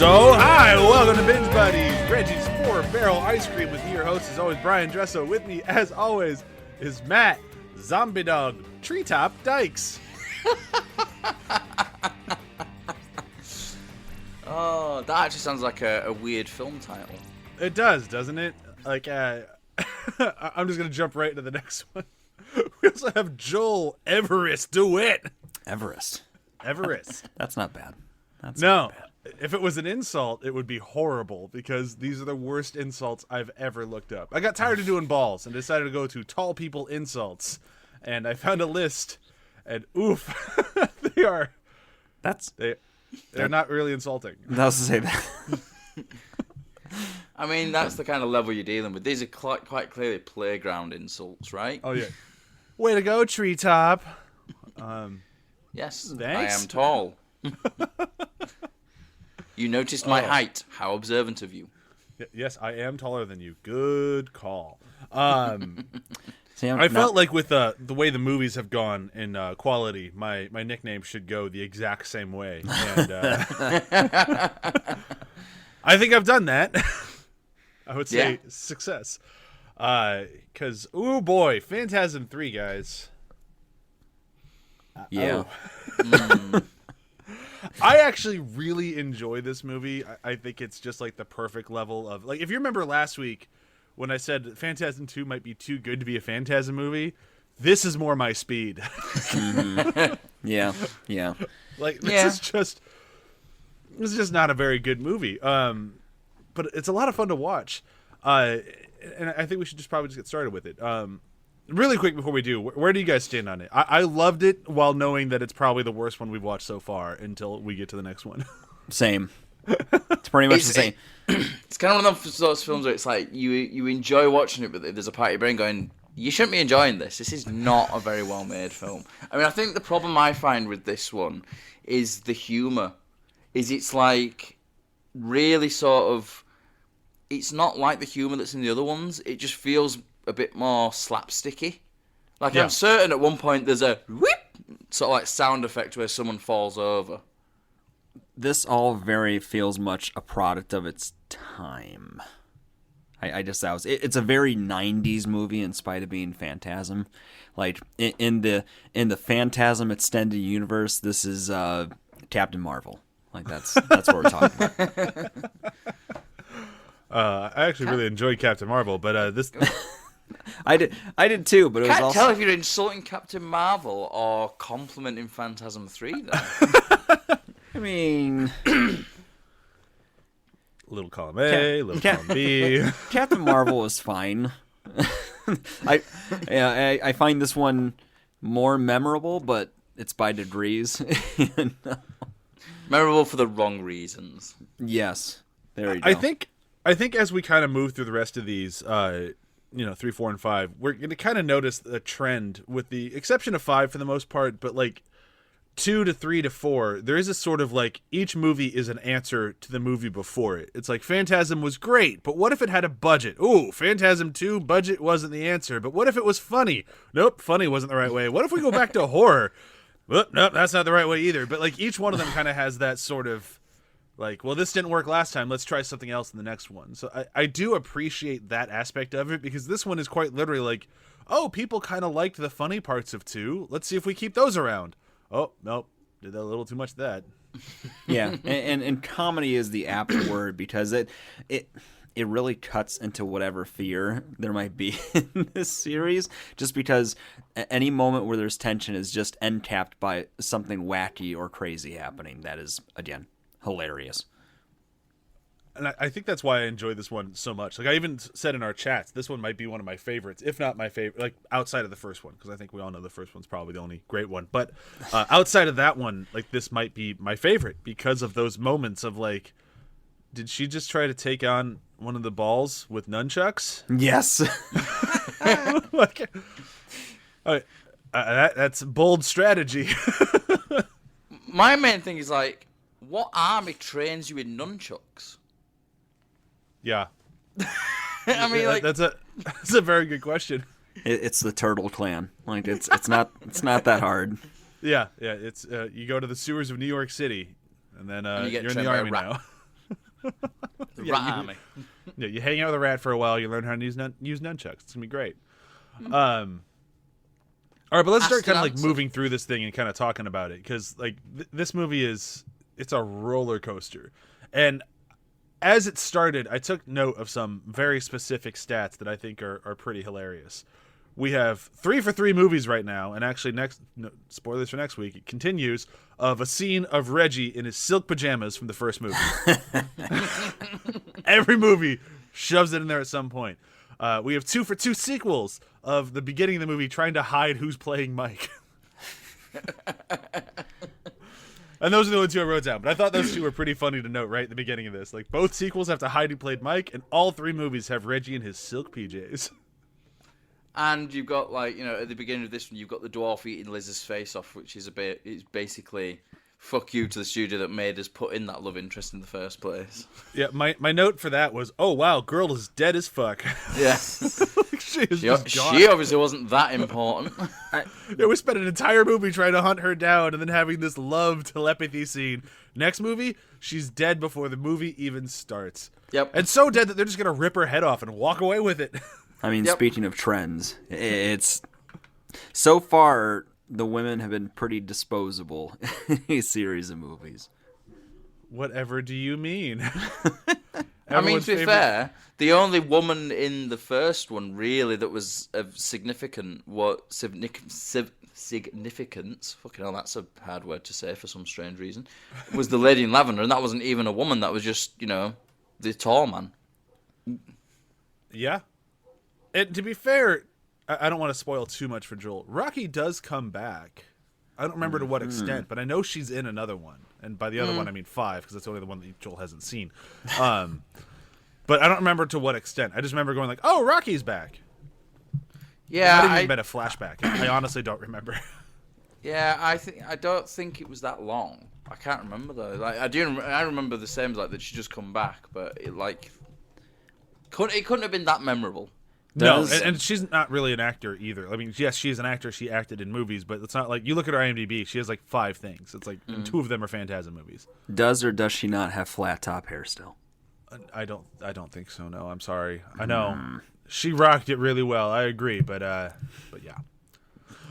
So, hi, welcome to Binge Buddies, Reggie's 4-barrel ice cream with your host, as always, Bryan Dressel. With me, as always, is Matt, Zombie Dog, Treetop, Dykes. Oh, that actually sounds like a weird film title. It does, doesn't it? Like, I'm just going to jump right into the next one. We also have Joel Everest DeWitte. Everest. That's not bad. Not bad. If it was an insult, it would be horrible, because these are the worst insults I've ever looked up. I got tired of doing balls and decided to go to tall people insults, and I found a list, and oof, they're not really insulting. I was to say that. I mean, that's the kind of level you're dealing with. These are quite clearly playground insults, right? Oh yeah. Way to go, Treetop. Yes, thanks. I am tall. You noticed my height. How observant of you. Yes, I am taller than you. Good call. See, I felt like with the way the movies have gone in quality, my nickname should go the exact same way. And I think I've done that. I would say success. Because, ooh boy, Phantasm 3, guys. Yeah. I actually really enjoy this movie. I think it's just like the perfect level of, like, if you remember last week when I said Phantasm 2 might be too good to be a Phantasm movie, this is more my speed. Mm-hmm. Yeah. Like, this is just not a very good movie. But it's a lot of fun to watch. And I think we should probably just get started with it. Really quick before we do, where do you guys stand on it? I loved it while knowing that it's probably the worst one we've watched so far until we get to the next one. Same. It's pretty much the same. It's kind of one of those films where it's like you enjoy watching it, but there's a part of your brain going, you shouldn't be enjoying this. This is not a very well-made film. I mean, I think the problem I find with this one is the humour. It's like really sort of... It's not like the humour that's in the other ones. It just feels a bit more slapsticky. Like, I'm certain at one point there's a whip sort of like sound effect where someone falls over. This all very feels much a product of its time. It's a very 90s movie in spite of being Phantasm. Like, in the Phantasm extended universe, this is Captain Marvel. Like, that's what we're talking about. I actually really enjoyed Captain Marvel, but this... I did too, but it was Can't also... tell if you're insulting Captain Marvel or complimenting Phantasm 3, though. I mean... little column A, little column B. Captain Marvel was fine. I find this one more memorable, but it's by degrees. Memorable for the wrong reasons. Yes. There you go. I think as we kind of move through the rest of these, 3, 4, and 5, we're going to kind of notice a trend, with the exception of 5 for the most part, but like 2 to 3 to 4, there is a sort of like each movie is an answer to the movie before it. It's like Phantasm was great, but what if it had a budget? Ooh, Phantasm 2, budget wasn't the answer, but what if it was funny? Nope, funny wasn't the right way. What if we go back to horror? Well, nope, that's not the right way either. But like each one of them kind of has that sort of like, well, this didn't work last time, let's try something else in the next one. So I do appreciate that aspect of it, because this one is quite literally like, oh, people kind of liked the funny parts of 2. Let's see if we keep those around. Oh, nope, did a little too much of that. Yeah, and comedy is the apt word, because it really cuts into whatever fear there might be in this series, just because any moment where there's tension is just end capped by something wacky or crazy happening. That is, again, hilarious. And I think that's why I enjoy this one so much. Like, I even said in our chats, this one might be one of my favorites, if not my favorite, like outside of the first one, because I think we all know the first one's probably the only great one. But outside of that one, like, this might be my favorite because of those moments of like, did she just try to take on one of the balls with nunchucks? Yes. Like, that's bold strategy. My main thing is like, what army trains you in nunchucks? Yeah. I mean, like, that's a very good question. It's the Turtle Clan. Like, it's not that hard. Yeah. It's you go to the sewers of New York City, and then you're in the army now. The rat army. Yeah, you hang out with a rat for a while, you learn how to use nunchucks. It's gonna be great. All right, but let's start kind of like moving through this thing and kind of talking about it, because like this movie it's a roller coaster. And as it started, I took note of some very specific stats that I think are pretty hilarious. We have 3 for 3 movies right now, and actually spoilers for next week, it continues, of a scene of Reggie in his silk pajamas from the first movie. Every movie shoves it in there at some point. We have 2 for 2 sequels of the beginning of the movie trying to hide who's playing Mike. And those are the only 2 I wrote down. But I thought those 2 were pretty funny to note right at the beginning of this. Like, both sequels have to hide who played Mike, and all 3 movies have Reggie in his silk PJs. And you've got, like, you know, at the beginning of this one, you've got the dwarf eating Liz's face off, which is it's basically fuck you to the studio that made us put in that love interest in the first place. Yeah, my note for that was, oh wow, girl is dead as fuck. Yeah. she obviously wasn't that important. Yeah, we spent an entire movie trying to hunt her down and then having this love telepathy scene. Next movie, she's dead before the movie even starts. Yep. And so dead that they're just going to rip her head off and walk away with it. I mean, Speaking of trends, it's so far the women have been pretty disposable in a series of movies. Whatever do you mean? I mean, to be fair, the only woman in the first one really that was of significance. Fucking hell, that's a hard word to say for some strange reason. Was the lady in lavender, and that wasn't even a woman. That was just, you know, the tall man. Yeah. And to be fair, I don't want to spoil too much for Joel. Rocky does come back. I don't remember to what extent, but I know she's in another one. And by the other one, I mean 5, because that's only the one that Joel hasn't seen. But I don't remember to what extent. I just remember going like, oh, Rocky's back. Yeah, it might have even been a flashback. I honestly don't remember. Yeah, I don't think it was that long. I can't remember though. Like I remember the same, like that she just come back, but it couldn't have been that memorable. No, and she's not really an actor either. I mean, yes, she's an actor. She acted in movies, but it's not like you look at her IMDb. She has like 5 things. It's like and 2 of them are Phantasm movies. Does or does she not have flat top hair still? I don't think so. No, I'm sorry. I know she rocked it really well. I agree, but yeah.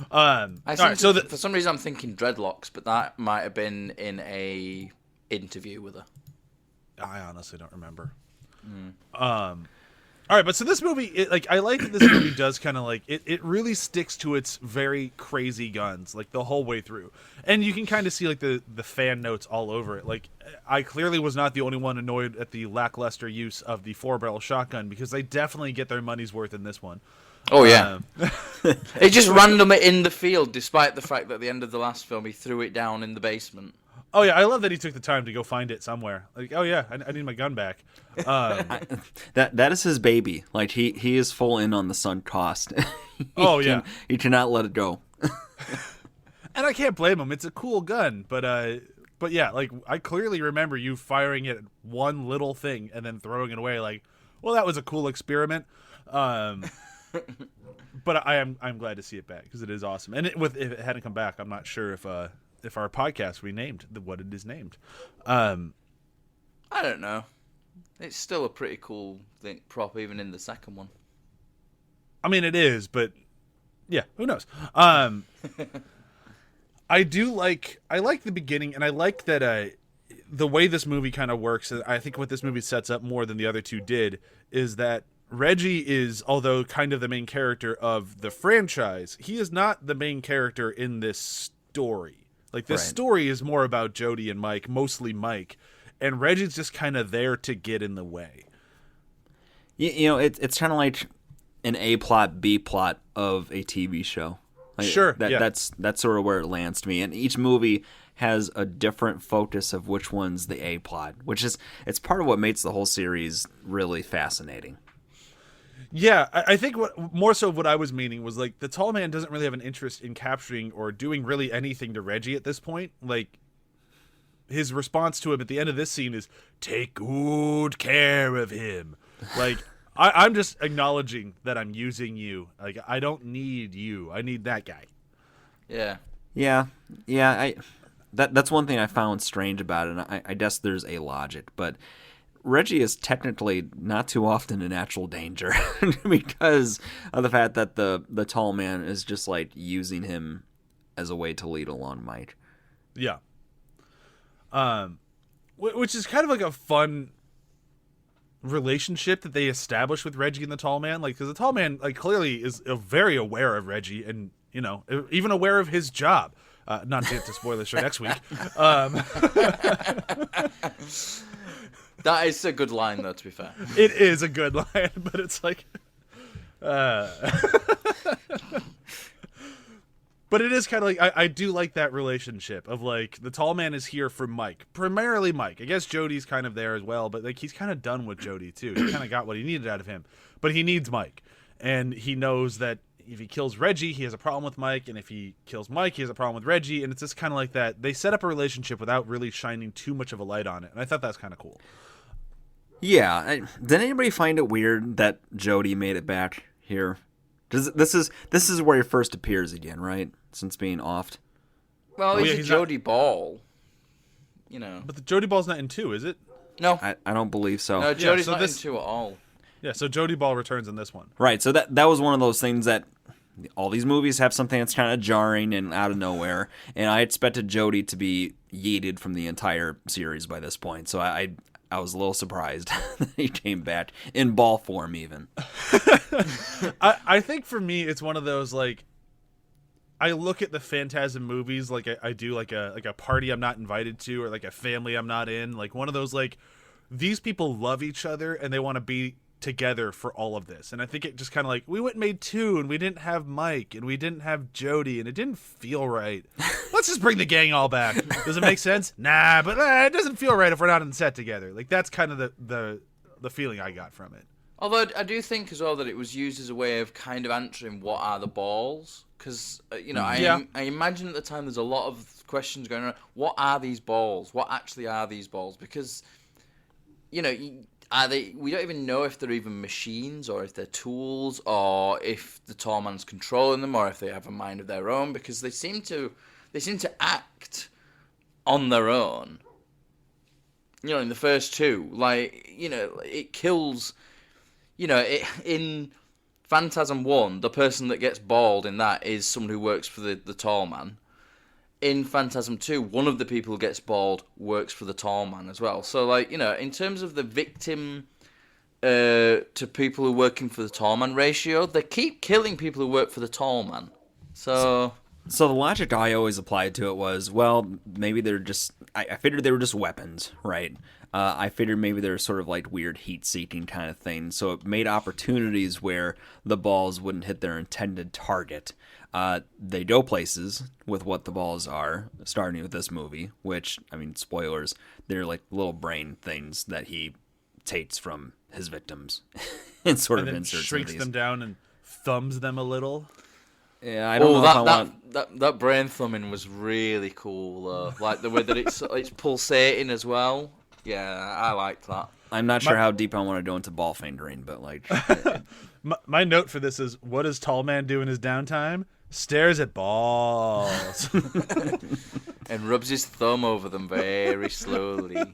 For some reason I'm thinking dreadlocks, but that might have been in a interview with her. I honestly don't remember. All right, but so this movie, I like that this movie does kind of like it really sticks to its very crazy guns like the whole way through, and you can kind of see like the fan notes all over it. Like I clearly was not the only one annoyed at the lackluster use of the 4-barrel shotgun, because they definitely get their money's worth in this one. Oh yeah, it just randomly in the field, despite the fact that at the end of the last film he threw it down in the basement. Oh yeah, I love that he took the time to go find it somewhere. Like, oh yeah, I need my gun back. That is his baby. Like he is full in on the sunk cost. He cannot let it go. And I can't blame him. It's a cool gun, but yeah, like I clearly remember you firing it at one little thing and then throwing it away. Like, well, that was a cool experiment. But I'm glad to see it back because it is awesome. And if it hadn't come back, I'm not sure if our podcast renamed what it is named. I don't know. It's still a pretty cool prop, even in the second one. I mean, it is, but yeah, who knows? I like the beginning, and I like that the way this movie kind of works. I think what this movie sets up more than the other 2 did is that Reggie is, although kind of the main character of the franchise, he is not the main character in this story. Like, this story is more about Jody and Mike, mostly Mike, and Reggie's just kind of there to get in the way. You know, it's kind of like an A plot, B plot of a TV show. Like, sure, that's sort of where it lands to me. And each movie has a different focus of which one's the A plot, which is it's part of what makes the whole series really fascinating. Yeah, I think what I was meaning was like the tall man doesn't really have an interest in capturing or doing really anything to Reggie at this point. Like, his response to him at the end of this scene is take good care of him. Like, I'm just acknowledging that I'm using you. Like, I don't need you. I need that guy. Yeah. That's one thing I found strange about it. And I guess there's a logic, but Reggie is technically not too often in actual danger because of the fact that the tall man is just like using him as a way to lead along Mike. Yeah. Which is kind of like a fun relationship that they establish with Reggie and the tall man. Like, because the tall man, like, clearly is very aware of Reggie and, you know, even aware of his job. Not to get to spoilers for next week. That is a good line, though, to be fair. It is a good line, but it's like... But it is kind of like, I do like that relationship of, like, the tall man is here for Mike. Primarily Mike. I guess Jody's kind of there as well, but, like, he's kind of done with Jody, too. He kind of got what he needed out of him. But he needs Mike. And he knows that if he kills Reggie, he has a problem with Mike. And if he kills Mike, he has a problem with Reggie. And it's just kind of like that. They set up a relationship without really shining too much of a light on it. And I thought that's kind of cool. Yeah. Did anybody find it weird that Jody made it back here? This is where he first appears again, right? Since being offed. Well, he's Jody Ball. You know. But the Jody Ball's not in 2, is it? No. I don't believe so. No, Jody's not in 2 at all. Yeah, so Jody Ball returns in this one. Right, so that was one of those things that all these movies have something that's kind of jarring and out of nowhere, and I expected Jody to be yeeted from the entire series by this point, so I was a little surprised that he came back in ball form even. I think for me it's one of those, like, I look at the Phantasm movies like I do like a party I'm not invited to, or like a family I'm not in, like one of those, like, these people love each other and they want to be together for all of this. And I think it just kind of like, we went and made 2 and we didn't have Mike and we didn't have Jody and it didn't feel right. Let's just bring the gang all back. Does it make sense? Nah, but it doesn't feel right if we're not on set together. Like, that's kind of the feeling I got from it. Although I do think as well that it was used as a way of kind of answering what are the balls. Because, you know, I imagine at the time there's a lot of questions going around. What are these balls? What actually are these balls? Because, you know, we don't even know if they're even machines or if they're tools or if the tall man's controlling them or if they have a mind of their own, because they seem to act on their own. You know, in the first 2, like, you know, it kills, you know, in Phantasm 1, the person that gets bald in that is someone who works for the tall man. In Phantasm 2, one of the people who gets bald works for the tall man as well. So, like, you know, in terms of the victim to people who are working for the tall man ratio, they keep killing people who work for the tall man. So the logic I always applied to it was, well, maybe they're just... I figured they were just weapons, right? I figured maybe they're sort of like weird heat-seeking kind of thing. So it made opportunities where the balls wouldn't hit their intended target. They go places with what the balls are, starting with this movie, which, I mean, spoilers, they're like little brain things that he takes from his victims and sort of inserts shrinks them down and thumbs them a little. Yeah, I don't know if I want... that brain thumbing was really cool, though. Like the way that it's pulsating as well. Yeah, I liked that. I'm not sure how deep I want to go into ball fingering, but like... my note for this is, what does Tall Man do in his downtime? Stares at balls. And rubs his thumb over them very slowly. Yeah,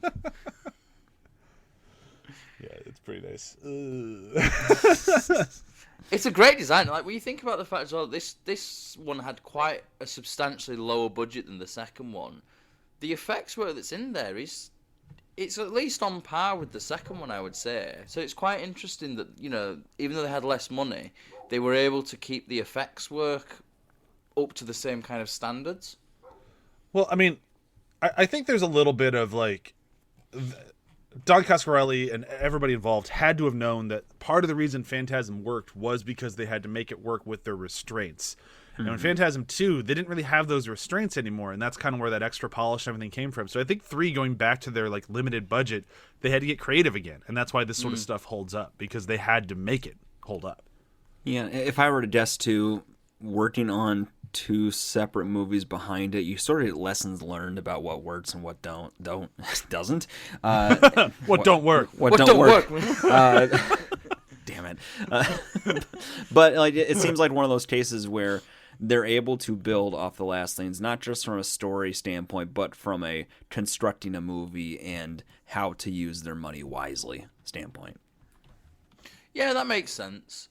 it's pretty nice. It's a great design. Like, when you think about the fact as well, this one had quite a substantially lower budget than the second one. The effects work that's in there it's at least on par with the second one, I would say. So it's quite interesting that, you know, even though they had less money, they were able to keep the effects work up to the same kind of standards. Well, I mean, I think there's a little bit of, like, Don Coscarelli and everybody involved had to have known that part of the reason Phantasm worked was because they had to make it work with their restraints. And in Phantasm 2, they didn't really have those restraints anymore, and that's kind of where that extra polish and everything came from. So I think 3, going back to their, like, limited budget, they had to get creative again, and that's why this sort of stuff holds up, because they had to make it hold up. Yeah, if I were to guess too, working on 2 separate movies behind it, you sort of get lessons learned about what works and what doesn't. What don't work. What don't work. Damn it. But like, it seems like one of those cases where they're able to build off the last things, not just from a story standpoint, but from a constructing a movie and how to use their money wisely standpoint. Yeah, that makes sense.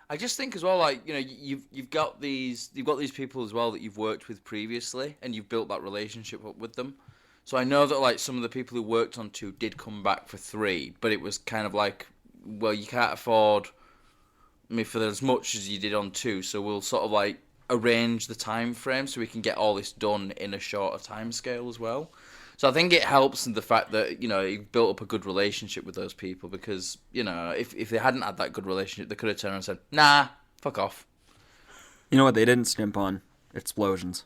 I just think as well, like, you know, you've got these people as well that you've worked with previously, and you've built that relationship up with them. So I know that like some of the people who worked on 2 did come back for 3, but it was kind of like, well, you can't afford me for as much as you did on 2, so we'll sort of like arrange the time frame so we can get all this done in a shorter time scale as well. So I think it helps in the fact that, you know, you've built up a good relationship with those people, because, you know, if they hadn't had that good relationship, they could have turned around and said, nah, fuck off. You know what they didn't skimp on? Explosions.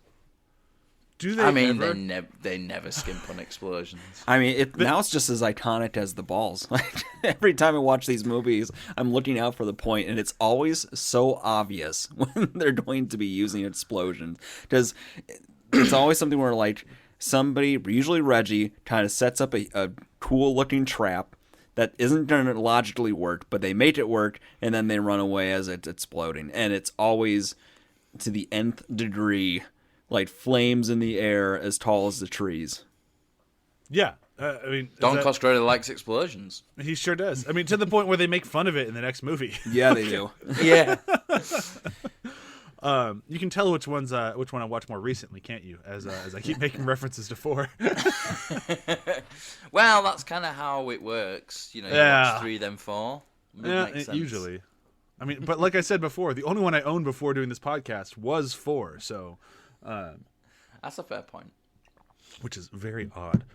Do they? I mean, ever? they never skimp on explosions. I mean, now it's just as iconic as the balls. Like, every time I watch these movies, I'm looking out for the point, and it's always so obvious when they're going to be using explosions. Because it's always something where, like, somebody, usually Reggie, kind of sets up a cool-looking trap that isn't going to logically work, but they make it work, and then they run away as it's exploding. And it's always to the nth degree, like flames in the air as tall as the trees. Yeah. I mean, Don Cost really likes explosions. he sure does. I mean, to the point where they make fun of it in the next movie. Yeah, they do. Yeah. You can tell which one I watched more recently, can't you? As I keep making references to 4. Well, that's kind of how it works. You know, you watch 3, then 4. Yeah, usually. I mean, but like I said before, the only one I owned before doing this podcast was 4. So, that's a fair point. which is very odd.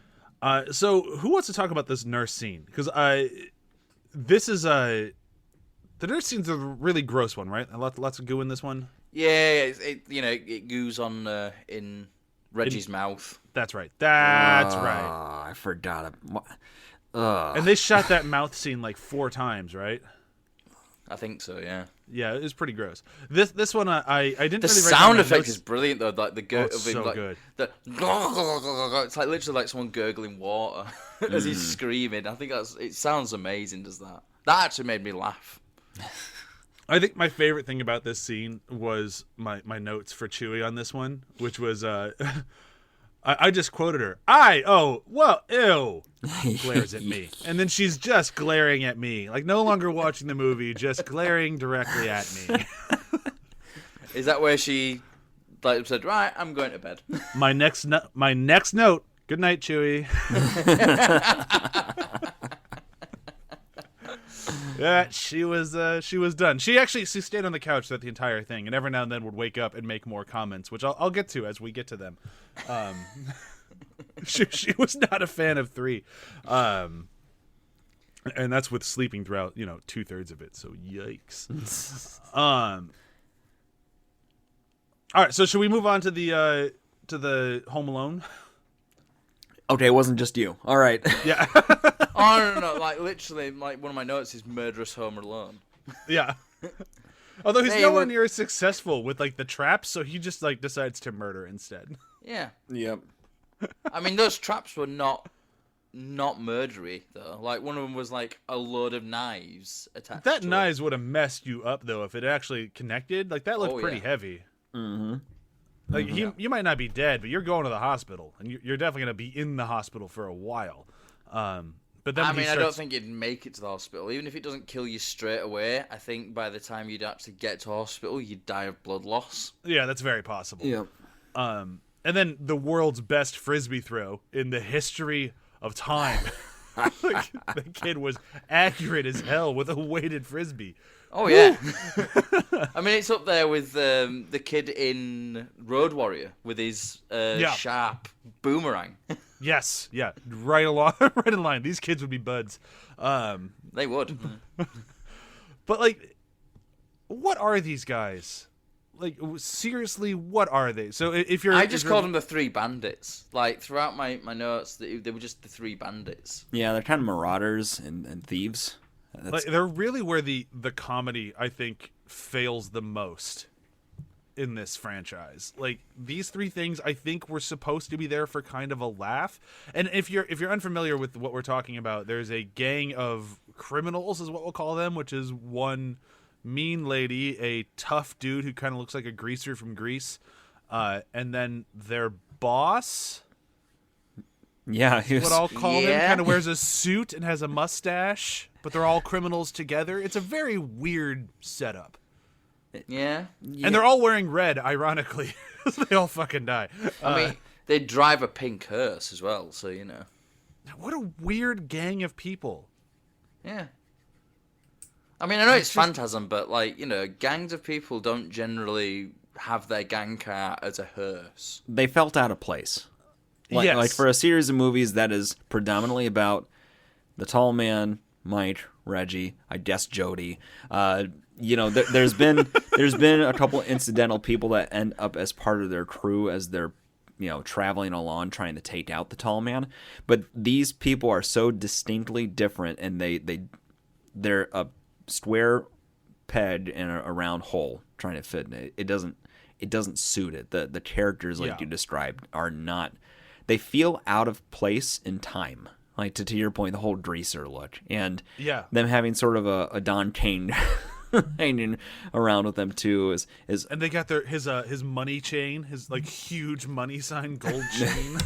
So who wants to talk about this nurse scene? Because this is the nurse scene's a really gross one, right? Lots of goo in this one. Yeah, it goos on in Reggie's mouth. That's right. That's right. I forgot. And they shot that mouth scene like 4 times, right? I think so. Yeah. Yeah, it was pretty gross. This one I didn't. The really sound write down my effect notes. is brilliant though. Like the it's so good. It's like literally like someone gurgling water as he's screaming. I think it sounds amazing. Does that? That actually made me laugh. I think my favorite thing about this scene was my notes for Chewie on this one, which was I just quoted her. Ew, glares at me. And then she's just glaring at me. Like no longer watching the movie, just glaring directly at me. Is that where she like said, right, I'm going to bed? My next note. Good night, Chewie. Yeah, she was done. She stayed on the couch throughout the entire thing, and every now and then would wake up and make more comments, which I'll get to as we get to them. She was not a fan of 3, and that's with sleeping throughout 2/3 of it. So yikes. All right, so should we move on to the Home Alone? Okay, it wasn't just you. All right. Yeah. Oh no! Like literally, like one of my notes is murderous Home Alone. Yeah. Although he's Hey, nowhere look- near as successful with like the traps, so he just like decides to murder instead. Yeah. Yep. I mean, those traps were not murdery though. Like one of them was like a load of knives attached. That to knives would have messed you up though if it actually connected. Like that looked Oh, pretty yeah. heavy. Mm-hmm. Like you might not be dead, but you're going to the hospital, and you're definitely gonna be in the hospital for a while. But then I when mean, he I starts, don't think you'd make it to the hospital. Even if it doesn't kill you straight away, I think by the time you'd actually get to hospital, you'd die of blood loss. yeah, that's very possible. Yep. And then the world's best frisbee throw in the history of time. Like, the kid was accurate as hell with a weighted frisbee. Oh yeah. I mean, it's up there with the kid in Road Warrior with his sharp boomerang. Yes, yeah, right in line. These kids would be buds. They would. But like, what are these guys? Like, seriously, what are they? So if you're, I just called them the 3 bandits. Like throughout my notes, they were just the 3 bandits. Yeah, they're kind of marauders and thieves. like, they're really where the comedy I think fails the most in this franchise. Like these 3 things I think were supposed to be there for kind of a laugh. And if you're unfamiliar with what we're talking about, there's a gang of criminals is what we'll call them, which is one mean lady, a tough dude who kind of looks like a greaser from Grease, and then their boss. Yeah, he was, What I'll call him, Yeah. kind of wears a suit and has a mustache, but they're all criminals together. It's a very weird setup. Yeah. And they're all wearing red, ironically. They all fucking die. I mean, they drive a pink hearse as well, so you know. What a weird gang of people. Yeah. I mean, I know it's Phantasm, but like, you know, gangs of people don't generally have their gang car as a hearse. they felt out of place. Like, Yes. like for a series of movies that is predominantly about the tall man, Mike, Reggie, I guess Jody. You know, there's been a couple incidental people that end up as part of their crew as they're, you know, traveling along trying to take out the tall man. But these people are so distinctly different, and they're a square peg in a round hole trying to fit in it. It doesn't suit it. The characters, like you described, are not. They feel out of place in time. Like to your point, the whole greaser look, and them having sort of a Don King hanging around with them too is And they got his money chain, his like huge money sign gold chain.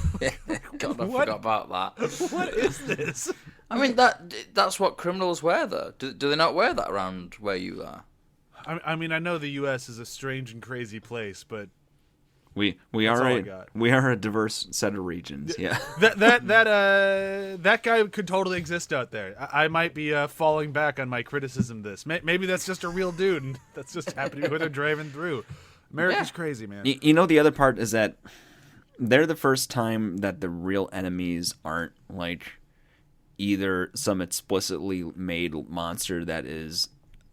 God, I forgot about that. What is this? I mean, that's what criminals wear, though. Do they not wear that around where you are? I mean, I know the U.S. is a strange and crazy place, but we all I are got. we are a diverse set of regions. Yeah. that guy could totally exist out there. I might be falling back on my criticism of this. Maybe that's just a real dude, and that's just happening when they're driving through. America's crazy, man. You know, the other part is that they're the first time that the real enemies aren't like either some explicitly made monster that is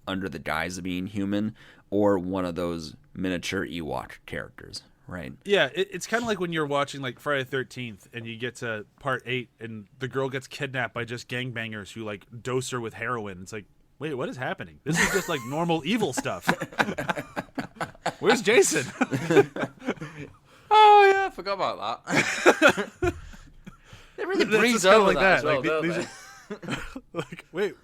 under the guise of being human, or one of those miniature Ewok characters, right? Yeah, it's kind of like when you're watching like Friday the 13th and you get to part 8 and the girl gets kidnapped by just gangbangers who like dose her with heroin. It's like, wait, what is happening? This is just like normal evil stuff. Where's Jason? Oh yeah, I forgot about that. They really breeze over like that as well, don't they? Like, wait,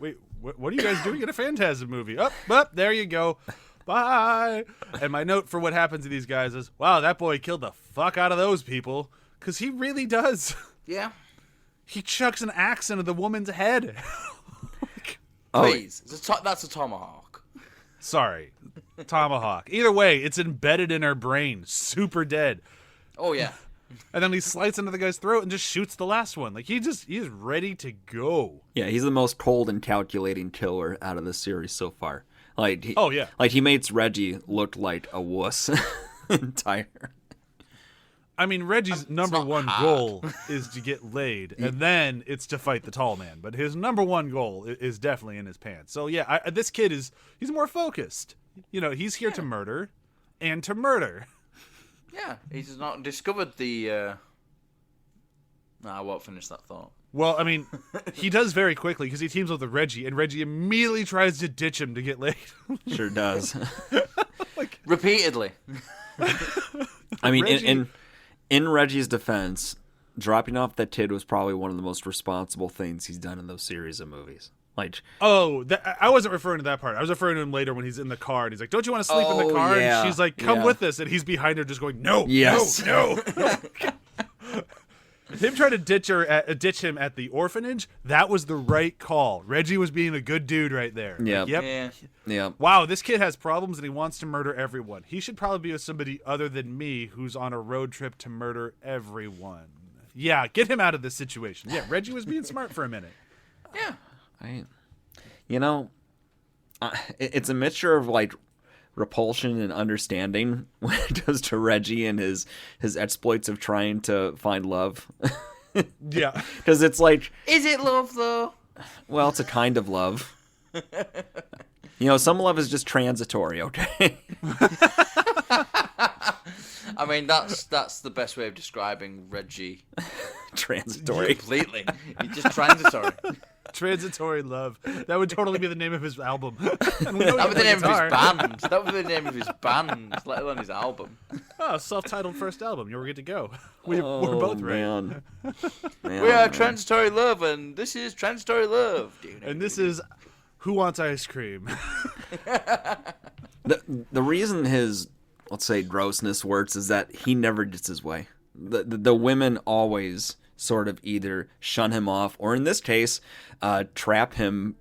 what are you guys doing in a Phantasm movie? Up, there you go. Bye. And my note for what happens to these guys is, wow, that boy killed the fuck out of those people. Because he really does. Yeah. He chucks an axe into the woman's head. Please. That's a tomahawk. Sorry. Tomahawk. Either way, it's embedded in her brain. Super dead. Oh, yeah. And then he slices into the guy's throat and just shoots the last one. Like, he's ready to go. Yeah, he's the most cold and calculating killer out of the series so far. Like, he makes Reggie look like a wuss entire. I mean, Reggie's number one goal is to get laid, and then it's to fight the tall man. But his number one goal is definitely in his pants. So yeah, this kid he's more focused. You know, he's here to murder, and to murder. Yeah, he's not discovered the. No, I won't finish that thought. Well, I mean, he does very quickly because he teams up with Reggie, and Reggie immediately tries to ditch him to get laid. Sure does. Repeatedly. I mean, Reggie... in Reggie's defense, dropping off that kid was probably one of the most responsible things he's done in those series of movies. Like, I wasn't referring to that part. I was referring to him later when he's in the car, and he's like, "Don't you want to sleep in the car?" Yeah, and she's like, "Come with us," and he's behind her, just going, "No, yes. no." Him trying to ditch him at the orphanage, that was the right call. Reggie was being a good dude right there. Yeah. Like, yep. Yeah. Wow, this kid has problems and he wants to murder everyone. He should probably be with somebody other than me who's on a road trip to murder everyone. Yeah, get him out of this situation. Yeah, Reggie was being smart for a minute. Yeah. It's a mixture of like repulsion and understanding when it goes to Reggie and his exploits of trying to find love. Yeah. Because it's like... Is it love, though? Well, it's a kind of love. You know, some love is just transitory, okay? I mean, that's the best way of describing Reggie. Transitory. Completely. He's just transitory. Transitory love. That would totally be the name of his album. That would be the name of his band. That would be the name of his band, let alone his album. Oh, self-titled first album. You're good to go. We're both right. Man. We are Transitory Love, and this is Transitory Love. And this is Who wants ice cream? The reason his, let's say, grossness works is that he never gets his way. The women always sort of either shun him off, or in this case, trap him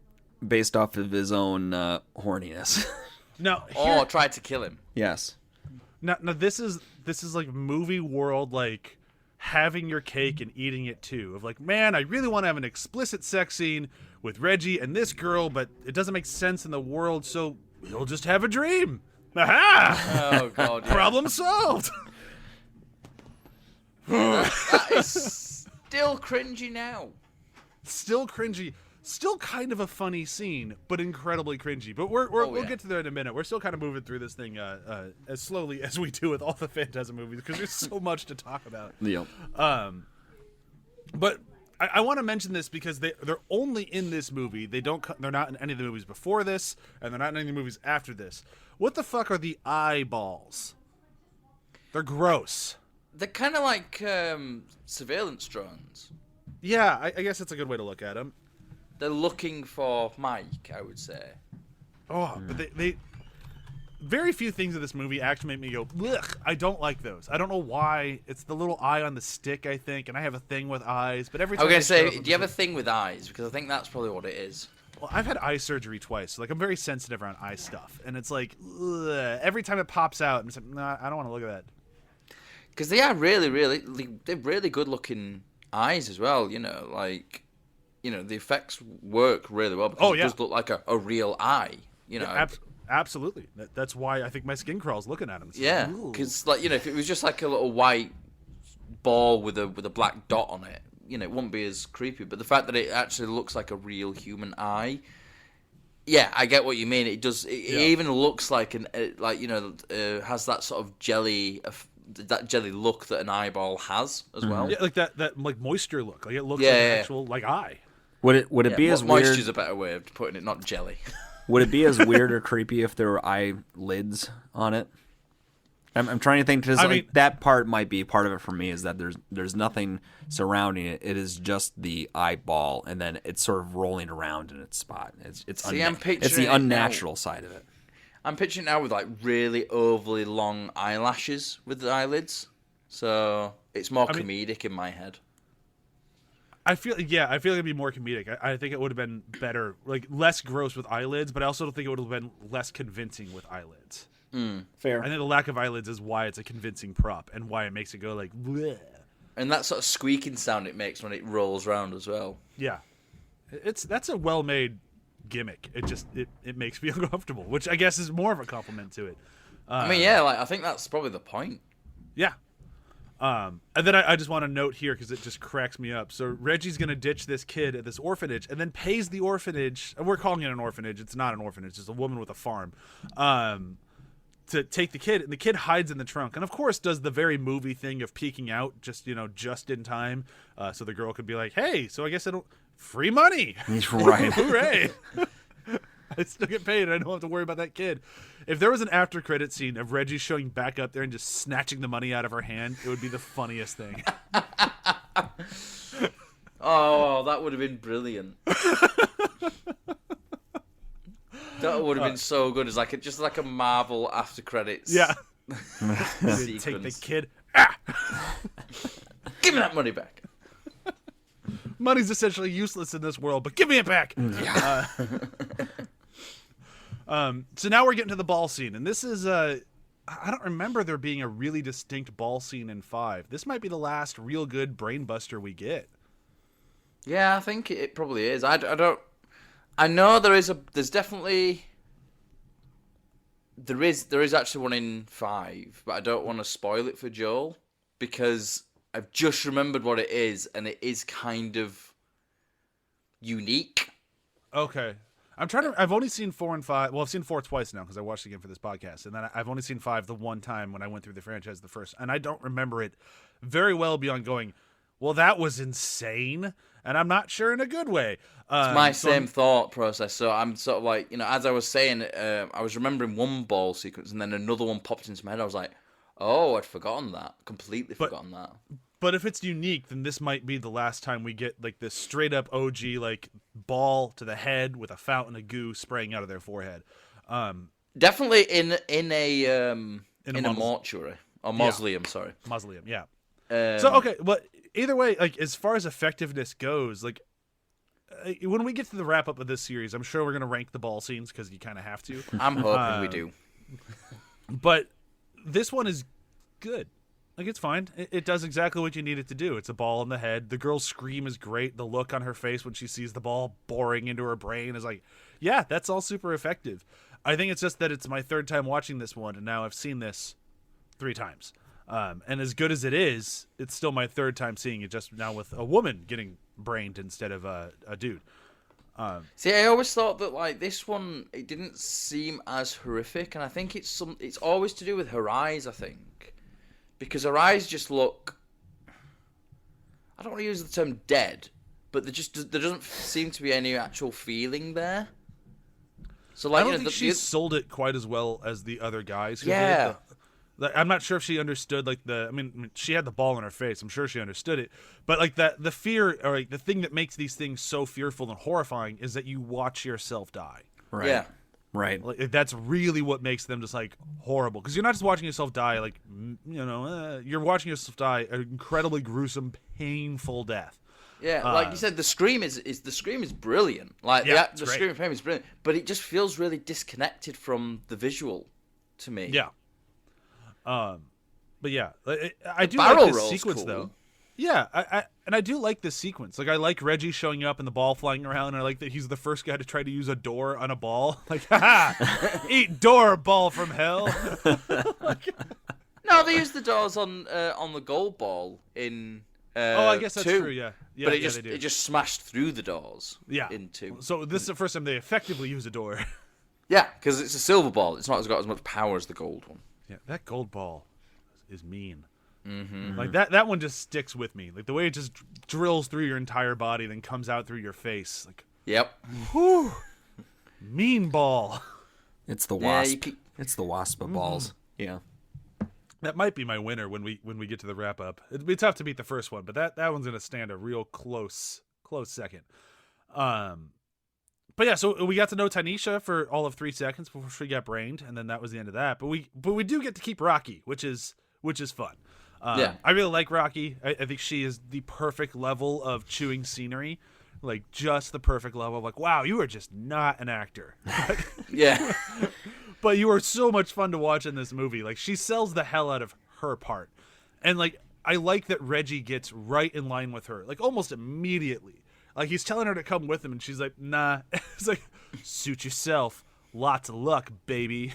based off of his own horniness. Now, Or try to kill him. Yes. Now this is like movie world, like having your cake and eating it too. Of like, man, I really want to have an explicit sex scene with Reggie and this girl, but it doesn't make sense in the world, so we'll just have a dream. Aha! Oh god, yeah. Problem solved. That is still cringy now. Still cringy. Still kind of a funny scene, but incredibly cringy. But we'll get to that in a minute. We're still kind of moving through this thing as slowly as we do with all the Phantasm movies because there's so much to talk about. Yep. But I want to mention this because they're only in this movie. They're not in any of the movies before this, and they're not in any of the movies after this. What the fuck are the eyeballs? They're gross. They're kind of like surveillance drones. Yeah, I guess that's a good way to look at them. They're looking for Mike, I would say. Oh, but they very few things in this movie actually make me go, ugh, I don't like those. I don't know why. It's the little eye on the stick, I think, and I have a thing with eyes. But every time I was going to say, do you have a thing with eyes? Because I think that's probably what it is. Well, I've had eye surgery twice, so like I'm very sensitive around eye stuff, and it's like ugh, every time it pops out, I'm just like, nah, I don't want to look at that. Because they are they're really good looking eyes as well. You know, like, you know, the effects work really well because it does look like a real eye. You know, yeah, absolutely. That's why I think my skin crawls looking at him. It's yeah, because like, you know, if it was just like a little white ball with a black dot on it, you know, it wouldn't be as creepy. But the fact that it actually looks like a real human eye, yeah, I get what you mean. It does. It even looks like has that sort of jelly. That jelly look that an eyeball has as well. Yeah, like that like moisture look. Like it looks like an actual like eye. Would it be as weird? Moisture's a better way of putting it, not jelly. Would it be as weird or creepy if there were eyelids on it? I'm trying to think because that part might be part of it for me is that there's nothing surrounding it. It is just the eyeball, and then it's sort of rolling around in its spot. It's the unnatural side of it. I'm picturing it now with like really overly long eyelashes with the eyelids, so it's more comedic in my head. I feel like it'd be more comedic. I think it would have been better, like less gross with eyelids, but I also don't think it would have been less convincing with eyelids. Fair. I think the lack of eyelids is why it's a convincing prop and why it makes it go like bleh. And that sort of squeaking sound it makes when it rolls around as well. Yeah, that's a well-made gimmick. It makes me uncomfortable, which I guess is more of a compliment to it. I think that's probably the point. Yeah. And then I just want to note here because it just cracks me up. So Reggie's gonna ditch this kid at this orphanage and then pays the orphanage. And we're calling it an orphanage. It's not an orphanage. It's a woman with a farm. To take the kid, and the kid hides in the trunk, and of course does the very movie thing of peeking out just in time, so the girl could be like, "Hey, so I guess free money." Right. Hooray! I still get paid, and I don't have to worry about that kid. If there was an after credit scene of Reggie showing back up there and just snatching the money out of her hand, it would be the funniest thing. Oh, that would have been brilliant. That would have been so good. It's like just like a Marvel after credits. Yeah. Sequence. Take the kid. Give me that money back. Money's essentially useless in this world, but give me it back. Yeah. So now we're getting to the ball scene, and this is I don't remember there being a really distinct ball scene in 5. This might be the last real good brain buster we get. Yeah, I think it probably is. I know there's definitely there is actually one in 5, but I don't want to spoil it for Joel because I've just remembered what it is, and it is kind of unique. Okay. I've only seen 4 and 5. Well, I've seen 4 twice now because I watched it again for this podcast, and then I've only seen 5 the one time when I went through the franchise the first, and I don't remember it very well beyond going, well, that was insane, and I'm not sure in a good way. It's my same thought process. So I'm sort of like, as I was saying, I was remembering one ball sequence, and then another one popped into my head. I was like, Oh, I'd forgotten that. Completely forgotten that. But if it's unique, then this might be the last time we get like this straight up OG like ball to the head with a fountain of goo spraying out of their forehead. Definitely in a mortuary or mausoleum. Yeah. Sorry, mausoleum. Yeah. So okay, but either way, like as far as effectiveness goes, like when we get to the wrap up of this series, I'm sure we're gonna rank the ball scenes because you kind of have to. I'm hoping we do. But this one is good. Like, it's fine. It does exactly what you need it to do. It's a ball in the head. The girl's scream is great. The look on her face when she sees the ball boring into her brain is like, yeah, that's all super effective. I think it's just that it's my third time watching this one, and now I've seen this 3 times. And as good as it is, it's still my third time seeing it, just now with a woman getting brained instead of a dude. See, I always thought that like this one, it didn't seem as horrific, and I think it's always to do with her eyes. I think because her eyes just look. I don't want to use the term dead, but there doesn't seem to be any actual feeling there. So like, I don't think she sold it quite as well as the other guys who yeah. did. I'm not sure if she understood like I mean, she had the ball in her face. I'm sure she understood it, but like the fear or like the thing that makes these things so fearful and horrifying is that you watch yourself die. Right. Yeah. Right. Like, that's really what makes them just like horrible, because you're not just watching yourself die. Like you're watching yourself die an incredibly gruesome, painful death. Yeah, like you said, the scream is brilliant. Like the scream of pain is brilliant, but it just feels really disconnected from the visual to me. Yeah. But yeah, I do barrel like this roll's sequence cool. though. Yeah, I do like this sequence. Like, I like Reggie showing up and the ball flying around, and I like that he's the first guy to try to use a door on a ball. Like, haha, eat door, ball from hell. No, they used the doors on the gold ball in. I guess that's 2. true. Yeah, but they it just smashed through the doors. Yeah. In 2. So this is the first time they effectively use a door. Yeah, because it's a silver ball. It's not got as much power as the gold one. Yeah, that gold ball is mean. Mm-hmm. Like that one just sticks with me. Like the way it just drills through your entire body, then comes out through your face. Like, yep. Whew, mean ball. It's the wasp. Yeah, It's the wasp of balls. Yeah. That might be my winner when we get to the wrap up. It'd be tough to beat the first one, but that one's gonna stand a real close second. But yeah, so we got to know Tanisha for all of 3 seconds before she got brained, and then that was the end of that. But we do get to keep Rocky, which is fun. Yeah. I really like Rocky. I think she is the perfect level of chewing scenery, like just the perfect level of like, wow, you are just not an actor. Yeah. But you are so much fun to watch in this movie. Like, she sells the hell out of her part. And, like, I like that Reggie gets right in line with her, like, almost immediately. Like, he's telling her to come with him, and she's like, nah. It's like, suit yourself. Lots of luck, baby.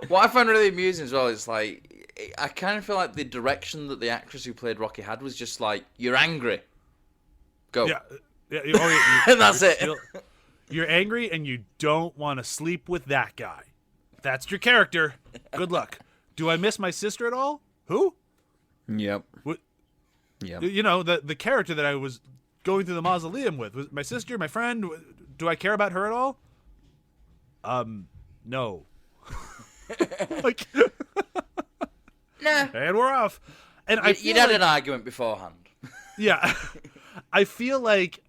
What I find really amusing as well is, like, I kind of feel like the direction that the actress who played Rocky had was just like, you're angry. Go. Yeah. And that's it. You're angry and you don't want to sleep with that guy. That's your character. Good luck. Do I miss my sister at all? Who? Yep. What? Yep. You know, the character that I was going through the mausoleum with. Was my sister, my friend? Do I care about her at all? No. Like, Nah. and we're off. And You'd had an argument beforehand. Yeah. I feel like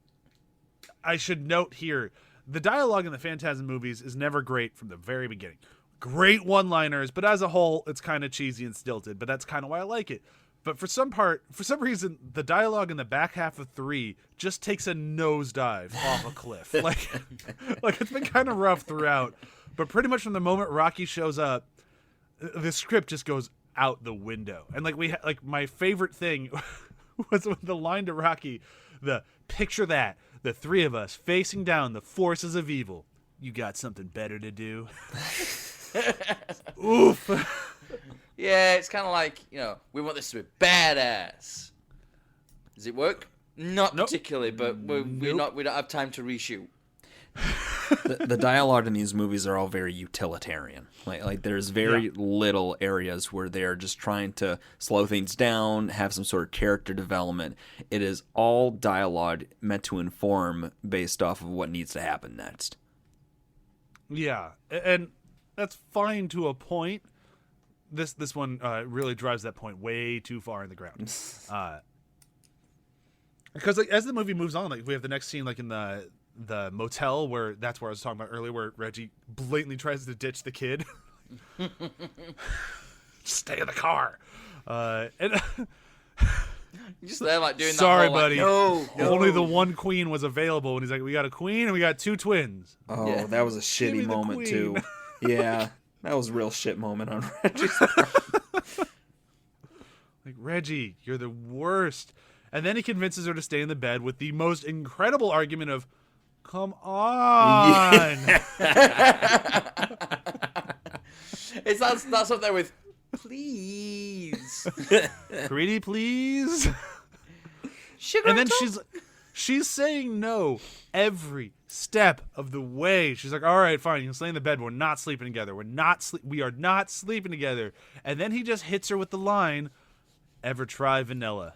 I should note here, the dialogue in the Phantasm movies is never great from the very beginning. Great one-liners, but as a whole, it's kind of cheesy and stilted, but that's kind of why I like it. But for some reason, the dialogue in the back half of 3 just takes a nosedive off a cliff. Like it's been kind of rough throughout, but pretty much from the moment Rocky shows up, the script just goes out the window. And like my favorite thing was with the line to Rocky, picture that, the 3 of us facing down the forces of evil. You got something better to do? Oof. Yeah, it's kind of like, we want this to be badass. Does it work? Not Nope. particularly, but we don't have time to reshoot. The dialogue in these movies are all very utilitarian. Like there's very little areas where they're just trying to slow things down, have some sort of character development. It is all dialogue meant to inform based off of what needs to happen next. Yeah, and that's fine to a point, this one really drives that point way too far in the ground. Because like, as the movie moves on, like we have the next scene like in the motel where that's where I was talking about earlier, where Reggie blatantly tries to ditch the kid. Stay in the car. And You're just there like doing sorry, that whole, buddy. Like, no. Only the one queen was available, and he's like, "We got a queen and we got 2 twins." Oh, Yeah. that was a me shitty the moment too. queen. Yeah, that was a real shit moment on Reggie's part. Like, Reggie, you're the worst. And then he convinces her to stay in the bed with the most incredible argument of, "Come on." That's up there with, please. Pretty please. Sugar And then top? she's saying no every step of the way. She's like, "All right, fine, you can stay in the bed, but we're not sleeping together. We are not sleeping together." And then he just hits her with the line, "Ever try vanilla?"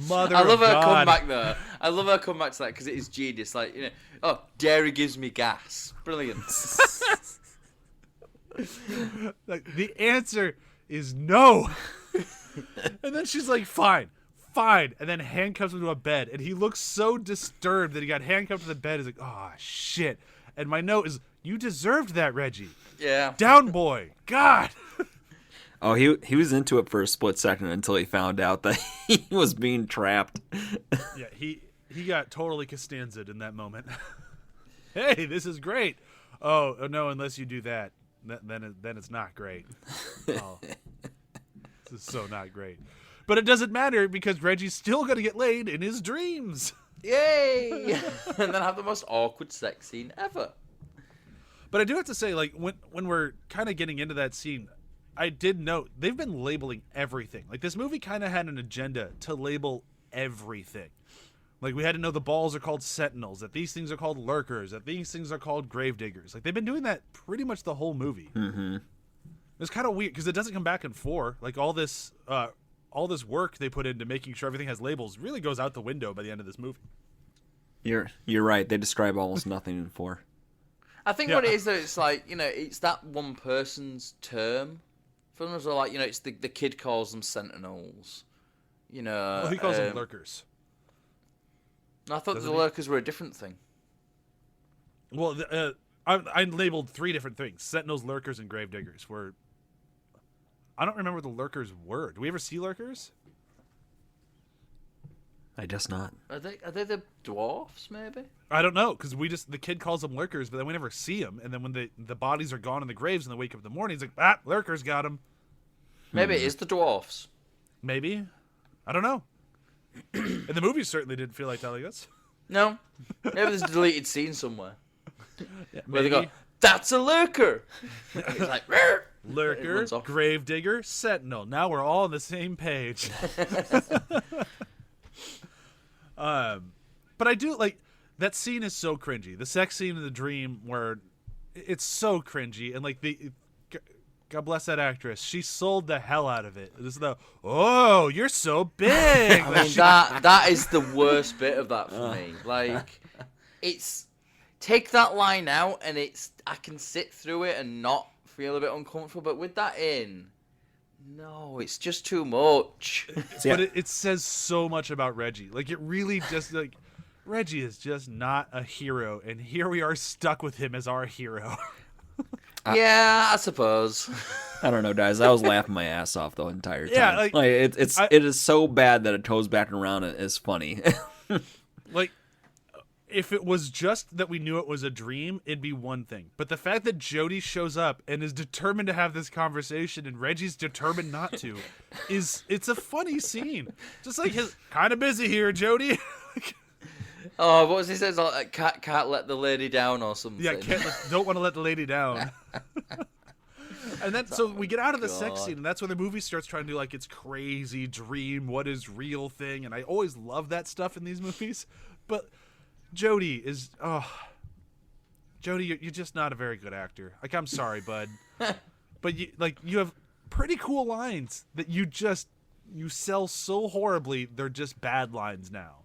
Mother I love of her God. comeback there. I love her comeback to that because it is genius. Like, you know, oh, dairy gives me gas. Brilliant. Like, the answer is no. And then she's like, fine. And then handcuffs him to a bed. And he looks so disturbed that he got handcuffed to the bed. He's like, oh, shit. And my note is, you deserved that, Reggie. Yeah. Down, boy. God. Oh, he was into it for a split second until he found out that he was being trapped. Yeah, he got totally Costanza'd in that moment. Hey, this is great. Oh, no, unless you do that. Then it's not great. Oh, this is so not great. But it doesn't matter because Reggie's still going to get laid in his dreams. Yay! And then have the most awkward sex scene ever. But I do have to say, like, when we're kind of getting into that scene, I did note they've been labeling everything. Like, this movie kind of had an agenda to label everything. Like, we had to know the balls are called sentinels, that these things are called lurkers, that these things are called gravediggers. Like, they've been doing that pretty much the whole movie. Mm-hmm. It's kind of weird because it doesn't come back in 4. Like, all this work they put into making sure everything has labels really goes out the window by the end of this movie. You're right. They describe almost nothing in 4. I think what it is, though, it's like, you know, it's that one person's term. Films are like, you know, it's the kid calls them sentinels. You know. Well, he calls them lurkers. I thought the lurkers were a different thing. Well, I labeled 3 different things: sentinels, lurkers, and gravediggers. I don't remember what the lurkers were. Do we ever see lurkers? I guess not. Are they the dwarfs, maybe? I don't know, because the kid calls them lurkers, but then we never see them. And then when the bodies are gone in the graves and they wake up in the morning, he's like, lurkers got him. Maybe it is the dwarfs. Maybe. I don't know. And the movie certainly didn't feel like telling us. No. Maybe there's a deleted scene somewhere. Yeah, Where they go, that's a lurker. And he's like, "Rrr." lurker, runs off. gravedigger, sentinel. Now we're all on the same page. But I do like that scene is so cringy. The sex scene in the dream where it's so cringy and like God bless that actress. She sold the hell out of it. This is oh, you're so big. I mean, that is the worst bit of that for me. Like, it's take that line out, and I can sit through it and not feel a bit uncomfortable. But with that in, no, it's just too much. But it says so much about Reggie. Like, it really just like Reggie is just not a hero, and here we are stuck with him as our hero. Yeah, I suppose. I don't know, guys. I was laughing my ass off the entire time. Yeah, like, it is so bad that it goes back around and is funny. Like, if it was just that we knew it was a dream, it'd be one thing. But the fact that Jody shows up and is determined to have this conversation and Reggie's determined not to, it's a funny scene. Just like his kind of busy here, Jody. Oh, what was he says? Like, can't let the lady down or something. Yeah, don't want to let the lady down. And then so we get out of the sex scene, and that's when the movie starts trying to do like its crazy dream, what is real thing. And I always love that stuff in these movies. But Jody, you're just not a very good actor. Like, I'm sorry, bud. But you have pretty cool lines that you sell so horribly, they're just bad lines now.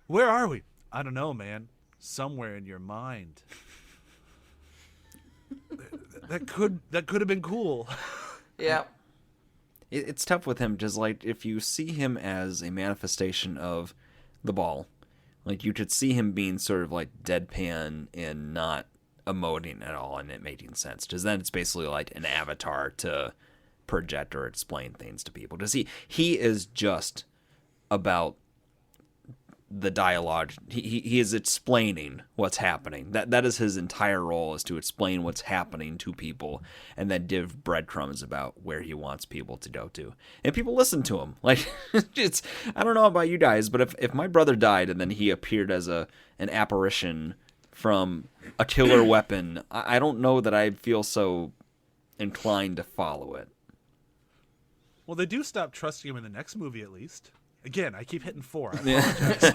Where are we? I don't know, man. Somewhere in your mind. that could have been cool. Yeah. It's tough with him, just like if you see him as a manifestation of the ball, like you could see him being sort of like deadpan and not emoting at all, and it making sense. Because then it's basically like an avatar to project or explain things to people. Because he is just about the dialogue. He is explaining what's happening. That is his entire role, is to explain what's happening to people and then give breadcrumbs about where he wants people to go to. And people listen to him. Like, it's, I don't know about you guys, but if my brother died and then he appeared as an apparition from a killer weapon, I don't know that I'd feel so inclined to follow it. Well, they do stop trusting him in the next movie, at least. Again, I keep hitting 4. I apologize.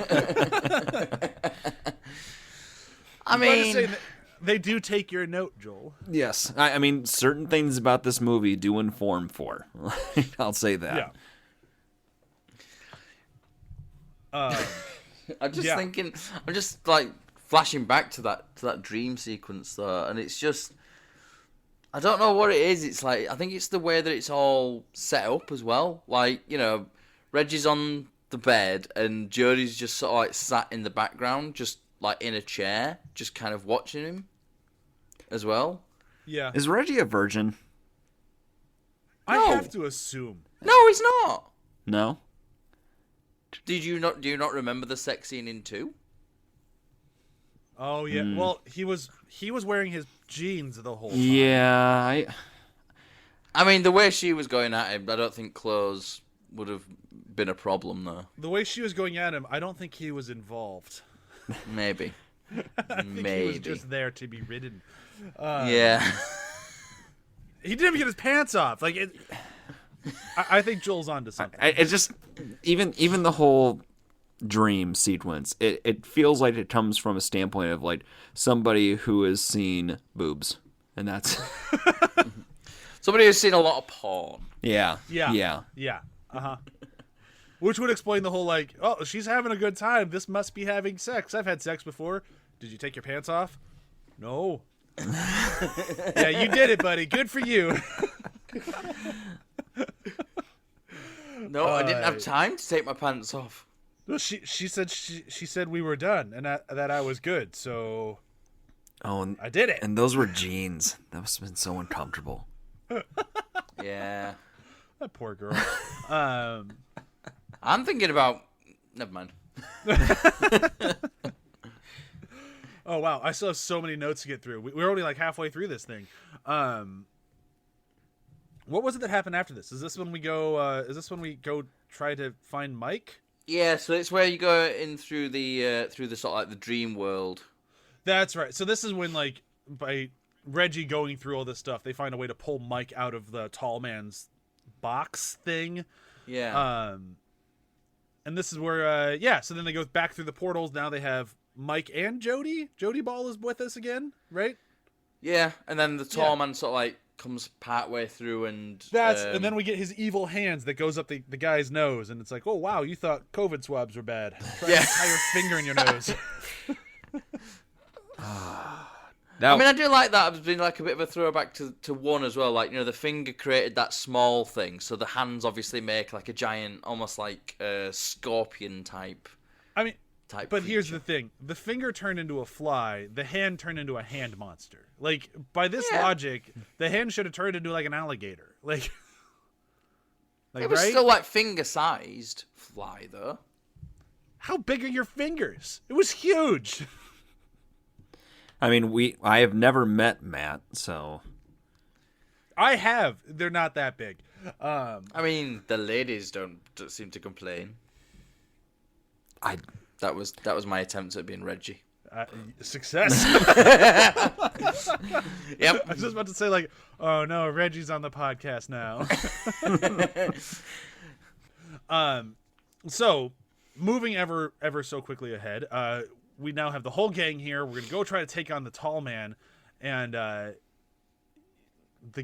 I mean, they do take your note, Joel. Yes. I mean, certain things about this movie do inform 4. I'll say that. Yeah. I'm just like flashing back to that dream sequence though, and it's just, I don't know what it is. It's like, I think it's the way that it's all set up as well. Like, you know, Reggie's on the bed and Jodie's just sort of like sat in the background, just like in a chair, just kind of watching him as well. Yeah. Is Reggie a virgin? I No. have to assume. No, he's not. No? Do you not remember the sex scene in 2? Oh yeah. Well, he was wearing his jeans the whole time. Yeah, I mean, the way she was going at him, I don't think clothes would have been a problem though. The way she was going at him, I don't think he was involved. Maybe. I think he was just there to be ridden. Yeah. He didn't even get his pants off. Like it. I think Joel's onto something. it's just even the whole dream sequence. It feels like it comes from a standpoint of like somebody who has seen boobs, and that's Somebody who's seen a lot of porn. yeah. Which would explain the whole like, oh, she's having a good time. This must be having sex. I've had sex before. Did you take your pants off? No. Yeah, you did it, buddy. Good for you. No, I didn't have time to take my pants off. Well, she said we were done and that I was good. So Oh, I did it. and those were jeans. That must have been so uncomfortable. Yeah. That poor girl. I'm thinking about... Never mind. Oh wow, I still have so many notes to get through. We're only like halfway through this thing. What was it that happened after this? Is this when we go? Try to find Mike? Yeah, so it's where you go in through the sort of like the dream world. That's right. So this is when like by Reggie going through all this stuff, they find a way to pull Mike out of the tall man's box thing. Yeah. And this is where so then they go back through the portals. Now they have Mike and Jodie. Jodie Ball is with us again, right? Yeah, and then the tall man sort of like comes part way through and... And then we get his evil hands that goes up the guy's nose, and it's like, oh wow, you thought COVID swabs were bad. Try to tie your finger in your nose. I mean, I do like that. It's been like a bit of a throwback to 1 as well. Like, you know, the finger created that small thing, so the hands obviously make like a giant, almost like a scorpion type. I mean, type but creature. here's the thing: the finger turned into a fly, the hand turned into a hand monster. Like by this logic, the hand should have turned into like an alligator. Like it was right? still like finger-sized fly, though. How big are your fingers? It was huge. I mean, I have never met Matt, so I have. They're not that big. I mean, the ladies don't seem to complain. That was my attempt at being Reggie. Success. Yep. I was just about to say like, oh no, Reggie's on the podcast now. So moving ever so quickly ahead, we now have the whole gang here. We're gonna go try to take on the tall man, and the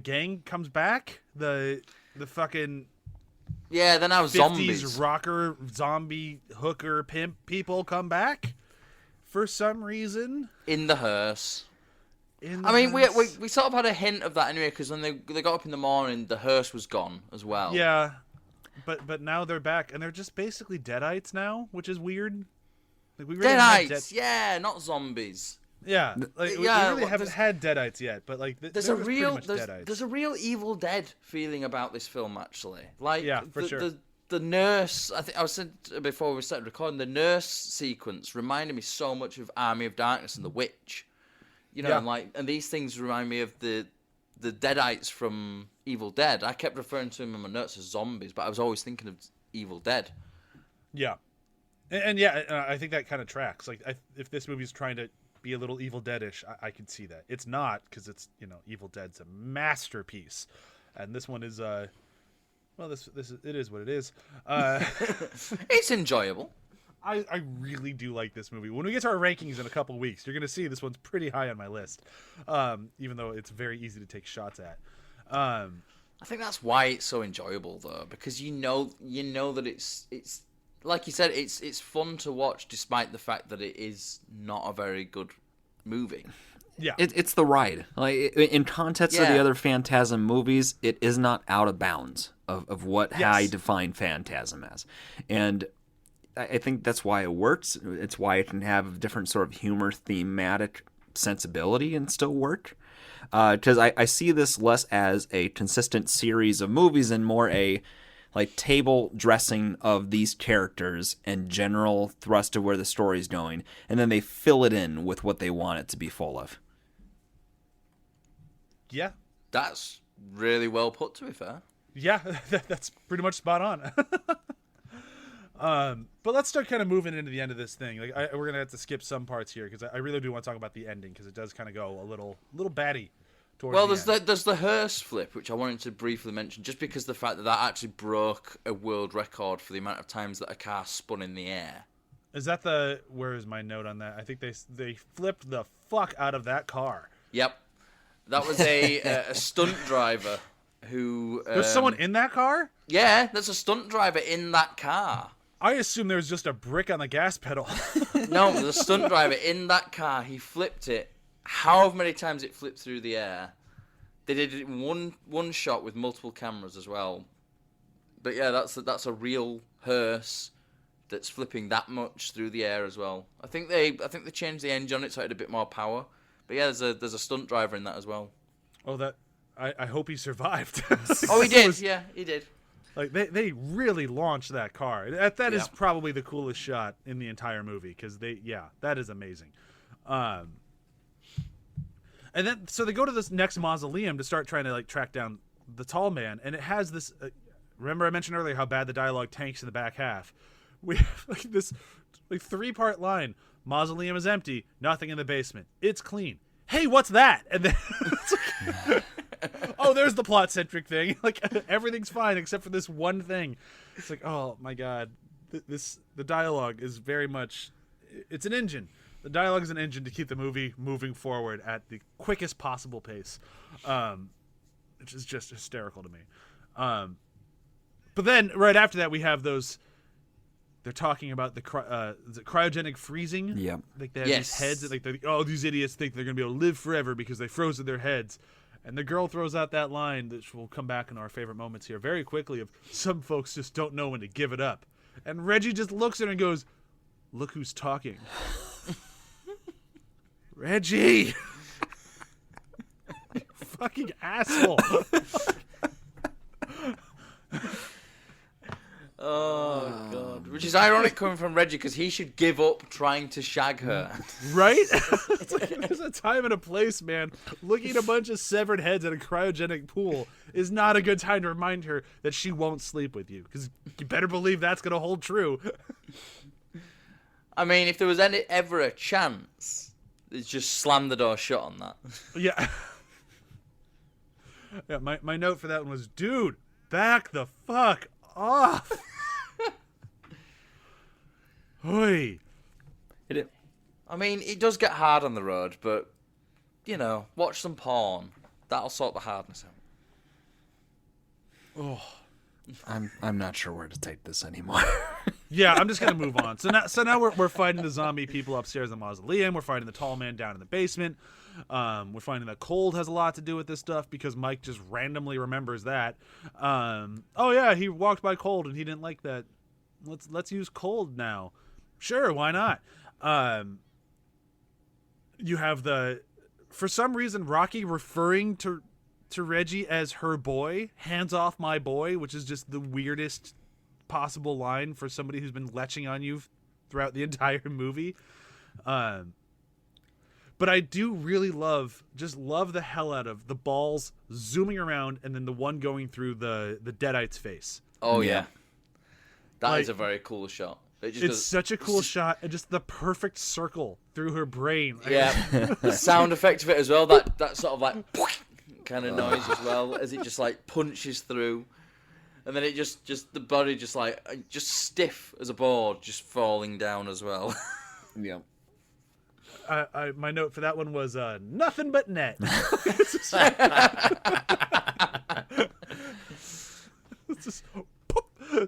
gang comes back. The fucking Yeah, they're now 50s zombies. rocker zombie hooker pimp people come back for some reason. In the hearse. in the I mean, hearse. we sort of had a hint of that anyway, because when they got up in the morning, the hearse was gone as well. Yeah, but now they're back, and they're just basically deadites now, which is weird. Like, we really haven't had Deadites, yeah, not zombies. Yeah, like, we Yeah, really well, haven't had deadites yet, but like There's they're a just real pretty much deadites. there's a real Evil Dead feeling about this film, actually. Like, Yeah, for sure. The nurse, I think I was said before we started recording, the nurse sequence reminded me so much of Army of Darkness and The Witch. You know, Yeah. and these things remind me of the Deadites from Evil Dead. I kept referring to them in my notes as zombies, but I was always thinking of Evil Dead. Yeah, and yeah, I think that kind of tracks. Like, if this movie's trying to be a little Evil Dead-ish, I could see that. It's not, because it's, Evil Dead's a masterpiece, and this one is well, this is, it is what it is. It's enjoyable. I really do like this movie. When we get to our rankings in a couple weeks, you're gonna see this one's pretty high on my list, even though it's very easy to take shots at. I think that's why it's so enjoyable, though, because you know that it's like you said, it's fun to watch, despite the fact that it is not a very good movie. Yeah, It's the ride. Like, in context of the Yeah. other Phantasm movies, it is not out of bounds of what Yes. I define Phantasm as. And I think that's why it works. It's why it can have a different sort of humor, thematic sensibility and still work. Because I see this less as a consistent series of movies and more a like table dressing of these characters and general thrust of where the story's going, and then they fill it in with what they want it to be full of. yeah, That's really well put, to be fair. yeah. That's pretty much spot on. But let's start kind of moving into the end of this thing. Like, we're gonna have to skip some parts here because I really do want to talk about the ending, because it does kind of go a little batty. Well, Towards there's the hearse flip, which I wanted to briefly mention, just because the fact that actually broke a world record for the amount of times that a car spun in the air. Is that where is my note on that? I think they flipped the fuck out of that car. Yep, that was a stunt driver who. There's someone in that car? Yeah, there's a stunt driver in that car. I assume there was just a brick on the gas pedal. No, the stunt driver in that car. He flipped it. However many times it flipped through the air. They did it in one shot with multiple cameras as well. But yeah, that's a real hearse that's flipping that much through the air as well. I think they changed the engine on it so it had a bit more power. But yeah, there's a stunt driver in that as well. Oh, I hope he survived. Oh, he did. Yeah, he did. Like, they really launched that car. That is Yeah. probably the coolest shot in the entire movie, because that is amazing. And then so they go to this next mausoleum to start trying to like track down the tall man, and it has this. Remember I mentioned earlier how bad the dialogue tanks in the back half. We have like this like 3-part line: mausoleum is empty, nothing in the basement, it's clean. Hey, what's that? And then it's like, oh, there's the plot centric thing. Like, everything's fine except for this one thing. It's like, oh my god, the dialogue is very much. It's an engine. The dialogue is an engine to keep the movie moving forward at the quickest possible pace, which is just hysterical to me. But then right after that, we have those. They're talking about the is it cryogenic freezing. Yeah. Like they have Yes. these heads. Like these idiots think they're gonna be able to live forever because they froze in their heads. And the girl throws out that line, which will come back in our favorite moments here very quickly, of some folks just don't know when to give it up. And Reggie just looks at her and goes, "Look who's talking." Reggie! You fucking asshole. Oh god, which is ironic coming from Reggie, because he should give up trying to shag her. Right? It's like, there's a time and a place, man. Looking at a bunch of severed heads at a cryogenic pool is not a good time to remind her that she won't sleep with you, because you better believe that's going to hold true. I mean, if there was ever a chance, it's just slam the door shut on that. Yeah. Yeah, my note for that one was, dude, back the fuck off. Hoi. I mean, it does get hard on the road, but, watch some porn. That'll sort the hardness out. Oh. I'm not sure where to take this anymore. Yeah, I'm just gonna move on. So now we're fighting the zombie people upstairs in the mausoleum. We're fighting the tall man down in the basement. We're finding that cold has a lot to do with this stuff because Mike just randomly remembers that. Oh yeah, he walked by cold and he didn't like that. Let's use cold now. Sure, why not? You have for some reason Rocky referring to Reggie as her boy, hands off my boy, which is just the weirdest possible line for somebody who's been leching on you throughout the entire movie. But I do really love the hell out of the balls zooming around and then the one going through the Deadites face. Oh yeah. That is a very cool shot. It's such a cool shot, and just the perfect circle through her brain. Yeah. The sound effect of it as well, that sort of like kind of noise as well, as it just like punches through. And then it just the body just stiff as a board, just falling down as well. Yeah. My note for that one was nothing but net. Just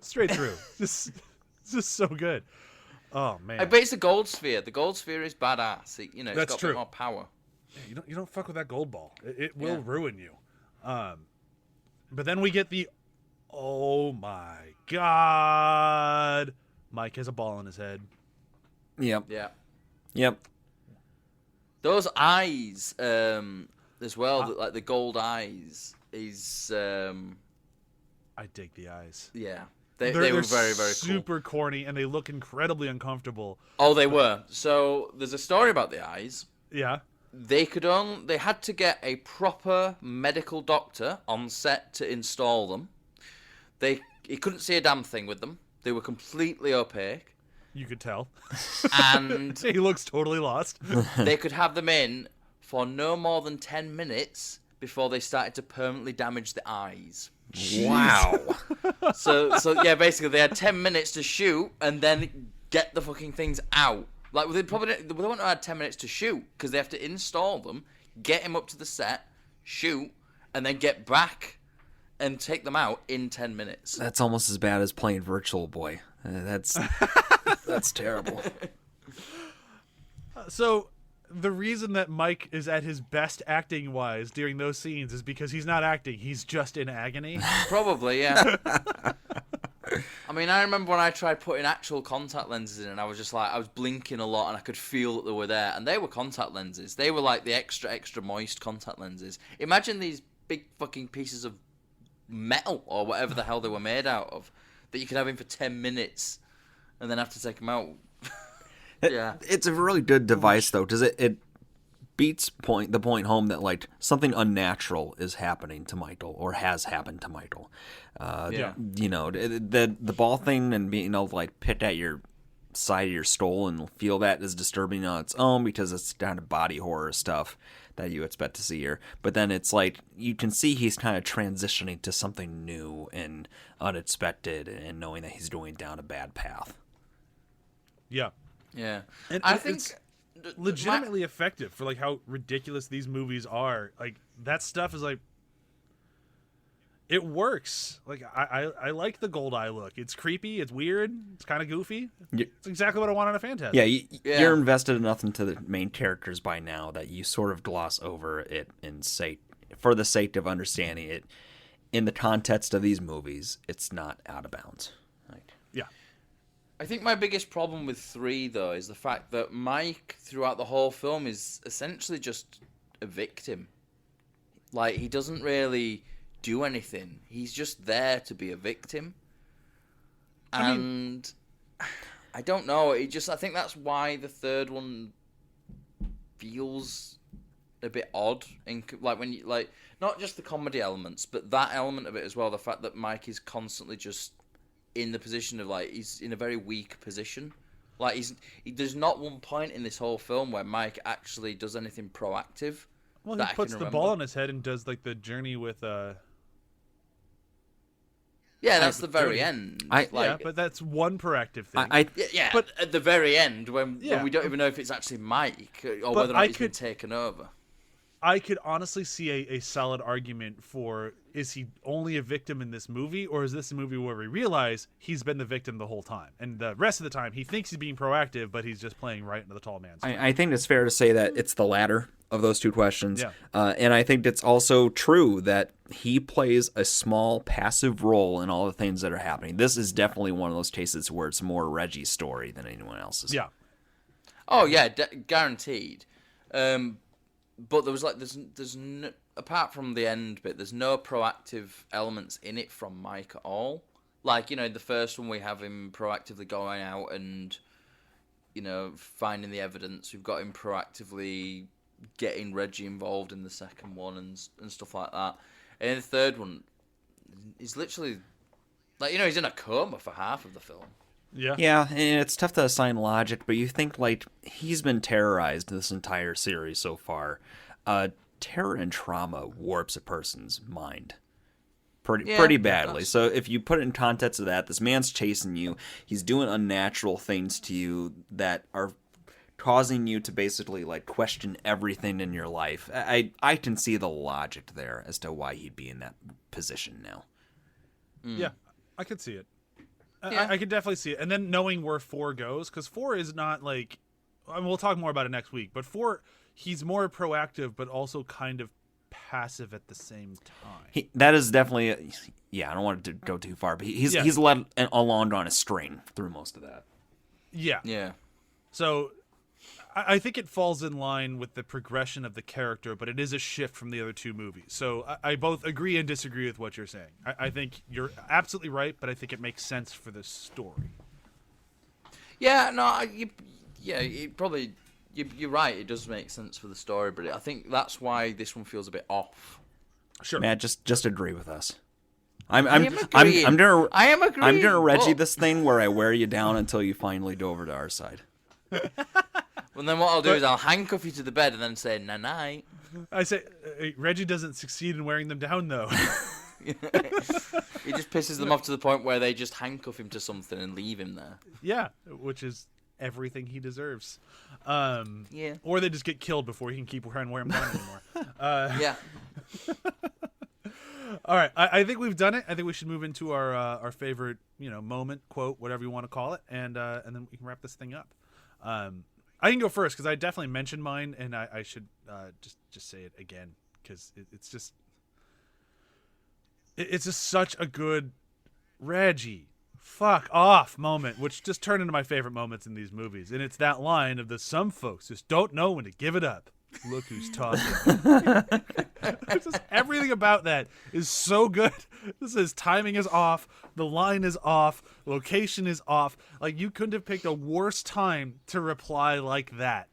straight through. Just so good. Oh man. I bet it's the gold sphere. The gold sphere is badass. It's That's got true. a bit more power. Yeah, you don't fuck with that gold ball. It will ruin you. But then we get the oh my god. Mike has a ball in his head. Yep. Yeah. Yep. Those eyes, as well, like the gold eyes, is I dig the eyes. yeah. They were very, very cool. Super corny, and they look incredibly uncomfortable. Oh, they were. So there's a story about the eyes. Yeah. They had to get a proper medical doctor on set to install them. He couldn't see a damn thing with them. They were completely opaque. You could tell. And He looks totally lost. they could have them in for no more than 10 minutes before they started to permanently damage the eyes. Wow. So yeah, basically they had 10 minutes to shoot and then get the fucking things out. Like they wouldn't have had 10 minutes to shoot because they have to install them, get him up to the set, shoot, and then get back and take them out in 10 minutes. That's almost as bad as playing Virtual Boy. That's terrible. So the reason that Mike is at his best acting wise during those scenes is because he's not acting, he's just in agony. Probably, yeah. I mean, I remember when I tried putting actual contact lenses in, and I was just like, I was blinking a lot, and I could feel that they were there, and they were contact lenses. They were like the extra moist contact lenses. Imagine these big fucking pieces of metal or whatever the hell they were made out of that you could have in for 10 minutes and then have to take them out. Yeah, It's a really good device though, because it beats the point home that like something unnatural is happening to Michael or has happened to Michael. Yeah. The ball thing and being able to like pick at your side of your skull and feel that is disturbing on its own because it's kind of body horror stuff that you expect to see here. But then it's like you can see he's kind of transitioning to something new and unexpected and knowing that he's going down a bad path. Yeah. yeah. And I it's think legitimately effective for like how ridiculous these movies are. Like that stuff is like it works. Like I like the gold eye look. It's creepy, it's weird, it's kind of goofy. It's exactly what I want on a Phantasm. Yeah, you're invested enough into the main characters by now that you sort of gloss over it and say, for the sake of understanding it, in the context of these movies, it's not out of bounds. Yeah. I think my biggest problem with 3, though, is the fact that Mike, throughout the whole film, is essentially just a victim. Like, he doesn't really do anything. He's just there to be a victim. And I don't know. I think that's why the third one feels a bit odd. Like, when you, like, not just the comedy elements, but that element of it as well. The fact that Mike is constantly just in the position of, like, he's in a very weak position. Like, there's not one point in this whole film where Mike actually does anything proactive. Well, he puts the ball on his head and does, like, the journey with, Yeah, that's the very end. Yeah, but that's one proactive thing. Yeah, but at the very end, when we don't even know if it's actually Mike or whether or not he's been taken over. I could honestly see a solid argument for, is he only a victim in this movie, or is this a movie where we realize he's been the victim the whole time, and the rest of the time he thinks he's being proactive, but he's just playing right into the tall man's I think it's fair to say that it's the latter of those two questions. Yeah. And I think it's also true that he plays a small passive role in all the things that are happening. This is definitely one of those cases where it's more Reggie's story than anyone else's. Yeah. Oh yeah, guaranteed. But there was like there's no, apart from the end bit, there's no proactive elements in it from Mike at all. Like, you know, the first one we have him proactively going out and, you know, finding the evidence. We've got him proactively getting Reggie involved in the second one and stuff like that. And in the third one, he's literally like, you know, he's in a coma for half of the film. Yeah. Yeah, and it's tough to assign logic, but you think, like, he's been terrorized this entire series so far. Terror and trauma warps a person's mind pretty badly. So if you put it in context of that, this man's chasing you. He's doing unnatural things to you that are causing you to basically, like, question everything in your life. I can see the logic there as to why he'd be in that position now. Yeah, I could see it. Yeah. I could definitely see it. And then knowing where 4 goes, because 4 is not like, I mean, we'll talk more about it next week, but 4, he's more proactive, but also kind of passive at the same time. That is definitely, I don't want to go too far, but he's led along on a string through most of that. Yeah. Yeah. So I think it falls in line with the progression of the character, but it is a shift from the other 2 movies. So I both agree and disagree with what you're saying. I think you're absolutely right, but I think it makes sense for the story. Yeah, no, you're right. It does make sense for the story, but I think that's why this one feels a bit off. Sure. Matt, just agree with us. I am agreeing. I'm gonna Reggie Well, this thing where I wear you down until you finally go over to our side. Well, then what I'll do is I'll handcuff you to the bed and then say night. I say Reggie doesn't succeed in wearing them down, though. He just pisses them off to the point where they just handcuff him to something and leave him there. Yeah, which is everything he deserves. Yeah. Or they just get killed before he can keep trying to wear them down anymore. Yeah. All right, I think we've done it. I think we should move into our favorite, moment, quote, whatever you want to call it, and then we can wrap this thing up. I can go first because I definitely mentioned mine, and I should just say it again because it's just such a good Reggie fuck off moment, which just turned into my favorite moments in these movies, and it's that line of some folks just don't know when to give it up. Look who's talking. Just everything about that is so good. His timing is off. The line is off. Location is off. Like, you couldn't have picked a worse time to reply like that.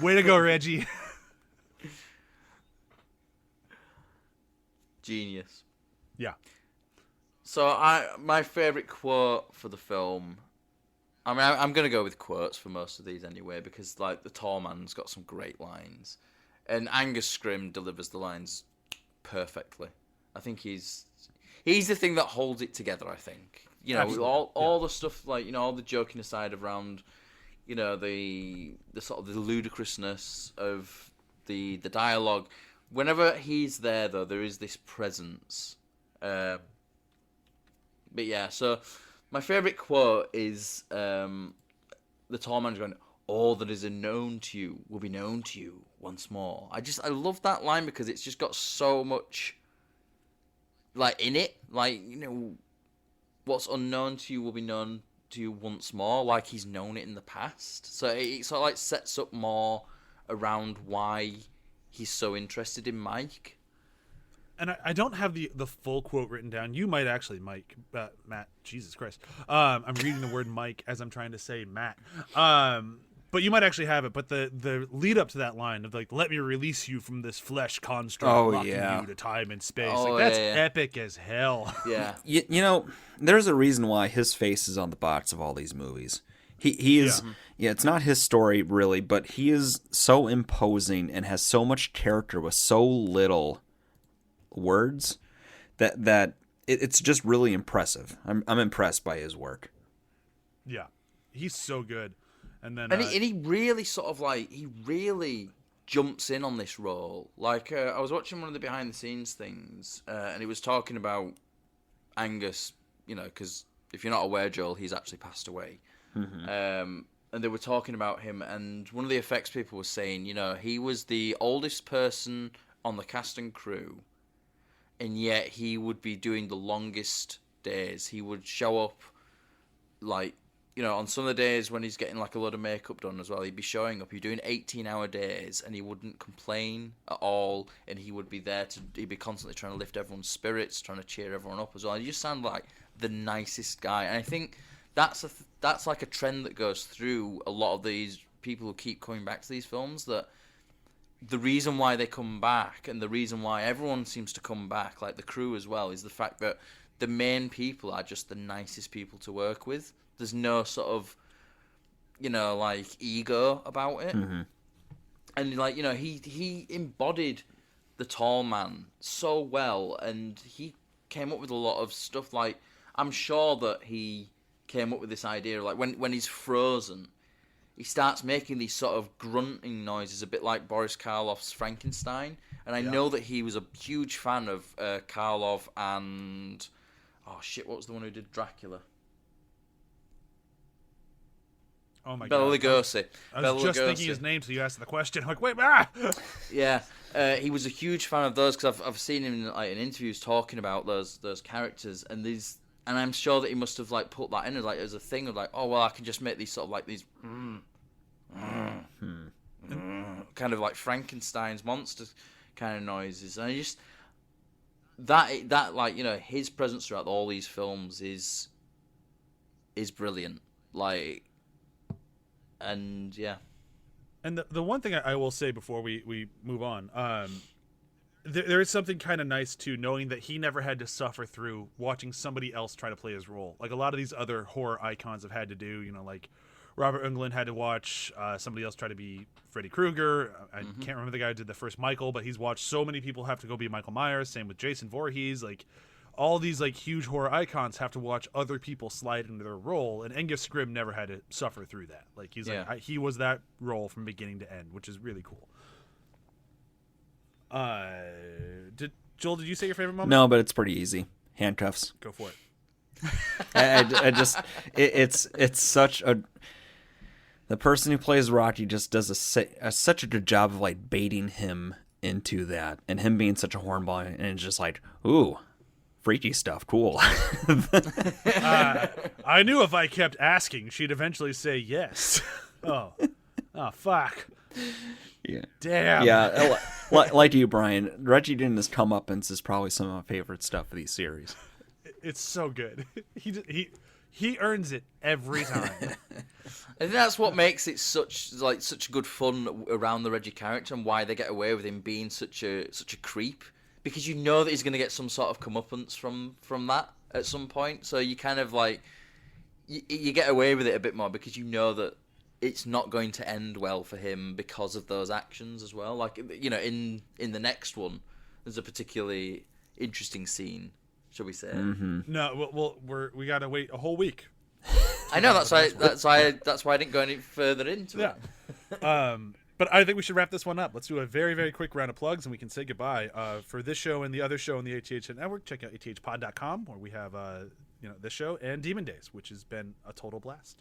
Way to go, Reggie. Genius. Yeah. So my favorite quote for the film, I mean, I'm going to go with quotes for most of these anyway, because, like, the tall man's got some great lines. And Angus Scrimm delivers the lines perfectly. I think he's the thing that holds it together, I think. All the stuff, like, all the joking aside around, the sort of the ludicrousness of the dialogue. Whenever he's there, though, there is this presence. But yeah, so my favourite quote is the tall man going, "All that is unknown to you will be known to you once more." I love that line because it's just got so much, like, in it. Like, what's unknown to you will be known to you once more. Like, he's known it in the past. So it sort of, like, sets up more around why he's so interested in Mike. And I don't have the full quote written down. You might actually, Matt. Jesus Christ. I'm reading the word Mike as I'm trying to say Matt. But you might actually have it. But the lead up to that line of, like, "Let me release you from this flesh construct, locking you to time and space." That's epic as hell. Yeah. There's a reason why his face is on the box of all these movies. He is, it's not his story really, but he is so imposing and has so much character with so little words that it's just really impressive. I'm impressed by his work. Yeah, he's so good. And then and he really sort of, like, he really jumps in on this role. Like, I was watching one of the behind the scenes things, and he was talking about Angus, you know, because if you're not aware, Joel, he's actually passed away. And they were talking about him, and one of the effects people was saying, you know, he was the oldest person on the cast and crew, and yet he would be doing the longest days. He would show up, like, you know, on some of the days when he's getting like a load of makeup done as well, he'd be showing up. He'd be doing 18-hour days, and he wouldn't complain at all. And he would be there he'd be constantly trying to lift everyone's spirits, trying to cheer everyone up as well. He just sounded like the nicest guy. And I think that's like a trend that goes through a lot of these people who keep coming back to these films. That the reason why they come back, and the reason why everyone seems to come back, like the crew as well, is the fact that the main people are just the nicest people to work with. There's no sort of, you know, like, ego about it. And, like, you know, he embodied the tall man so well, and he came up with a lot of stuff. Like, I'm sure that he came up with this idea, like, when he's frozen, he starts making these sort of grunting noises, a bit like Boris Karloff's Frankenstein. And I know that he was a huge fan of Karloff and... Oh, shit, what was the one who did Dracula? Oh my Bela god. Lugosi. I was just thinking his name, so you asked the question. I'm like, wait, Yeah, he was a huge fan of those, because I've seen him like in interviews talking about those characters, and I'm sure that he must have like put that in as a thing of like, oh well, I can just make these sort of like these kind of like Frankenstein's monster kind of noises, and I just that like, you know, his presence throughout all these films is brilliant, like. And yeah, and the one thing I will say before we move on, there is something kind of nice too, knowing that he never had to suffer through watching somebody else try to play his role. Like a lot of these other horror icons have had to do, you know, like Robert Englund had to watch somebody else try to be Freddy Krueger. I can't remember the guy who did the first Michael, but he's watched so many people have to go be Michael Myers. Same with Jason Voorhees. Like all these like huge horror icons have to watch other people slide into their role, and Angus Scrimm never had to suffer through that. Like he's like he was that role from beginning to end, which is really cool. Joel, did you say your favorite moment? No, but it's pretty easy. Handcuffs. Go for it. I just it's such a, the person who plays Rocky just does such a good job of like baiting him into that, and him being such a hornball, and it's just like, ooh, freaky stuff, cool. I knew if I kept asking, she'd eventually say yes. Oh, fuck. Yeah. Damn. Yeah, like you, Brian, Reggie doing his comeuppance is probably some of my favorite stuff of these series. It's so good. He earns it every time. I think that's what makes it such good fun around the Reggie character, and why they get away with him being such a creep. Because you know that he's going to get some sort of comeuppance from that at some point. So you kind of like, you get away with it a bit more because you know that it's not going to end well for him because of those actions as well. Like, you know, in the next one, there's a particularly interesting scene, shall we say. No, we got to wait a whole week. I know, that's why I didn't go any further into it. But I think we should wrap this one up. Let's do a very, very quick round of plugs, and we can say goodbye. For this show and the other show on the ATH Network, check out athpod.com, where we have this show and Demon Days, which has been a total blast.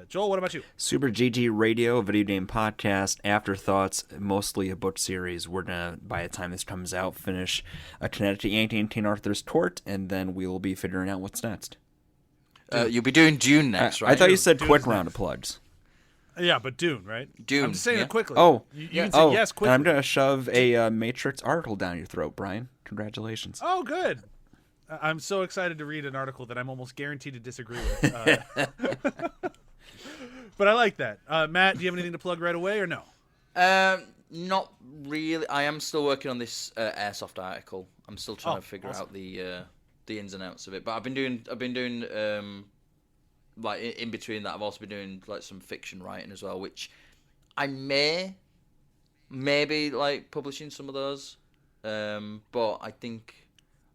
Joel, what about you? Super GG Radio, video game podcast, Afterthoughts, mostly a book series. We're gonna, by the time this comes out, finish a Connecticut Yankee and King Arthur's Court, and then we will be figuring out what's next. You'll be doing Dune next, right? I thought you said Dune's quick round of plugs. Yeah, but Dune, right? Dune. I'm just saying it quickly. Oh, you can say yes quickly. And I'm gonna shove a Matrix article down your throat, Brian. Congratulations. Oh, good. I'm so excited to read an article that I'm almost guaranteed to disagree with. But I like that. Matt, do you have anything to plug right away or no? Not really. I am still working on this Airsoft article. I'm still trying to figure out the ins and outs of it. But I've been doing like in between that, I've also been doing like some fiction writing as well, which I maybe like publishing some of those. But I think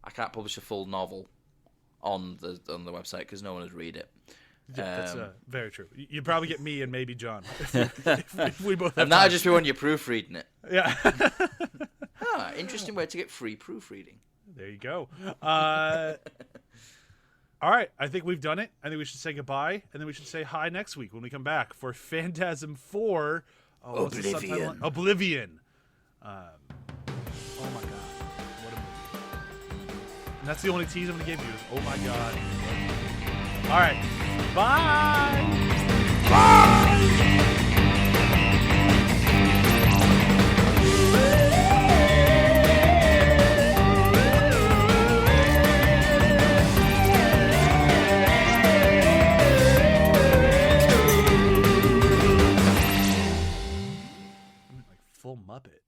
I can't publish a full novel on the website because no one would read it. Yeah, that's very true. You'd probably get me and maybe John if we both have And that'll time. just be when you're proofreading it. Yeah. Interesting way to get free proofreading. There you go. All right, I think we've done it. I think we should say goodbye, and then we should say hi next week when we come back for Phantasm 4. What's the subtitle? Oblivion. Oh my god, what a movie! And that's the only tease I'm gonna give you is oh my god. All right, bye. Like full Muppet.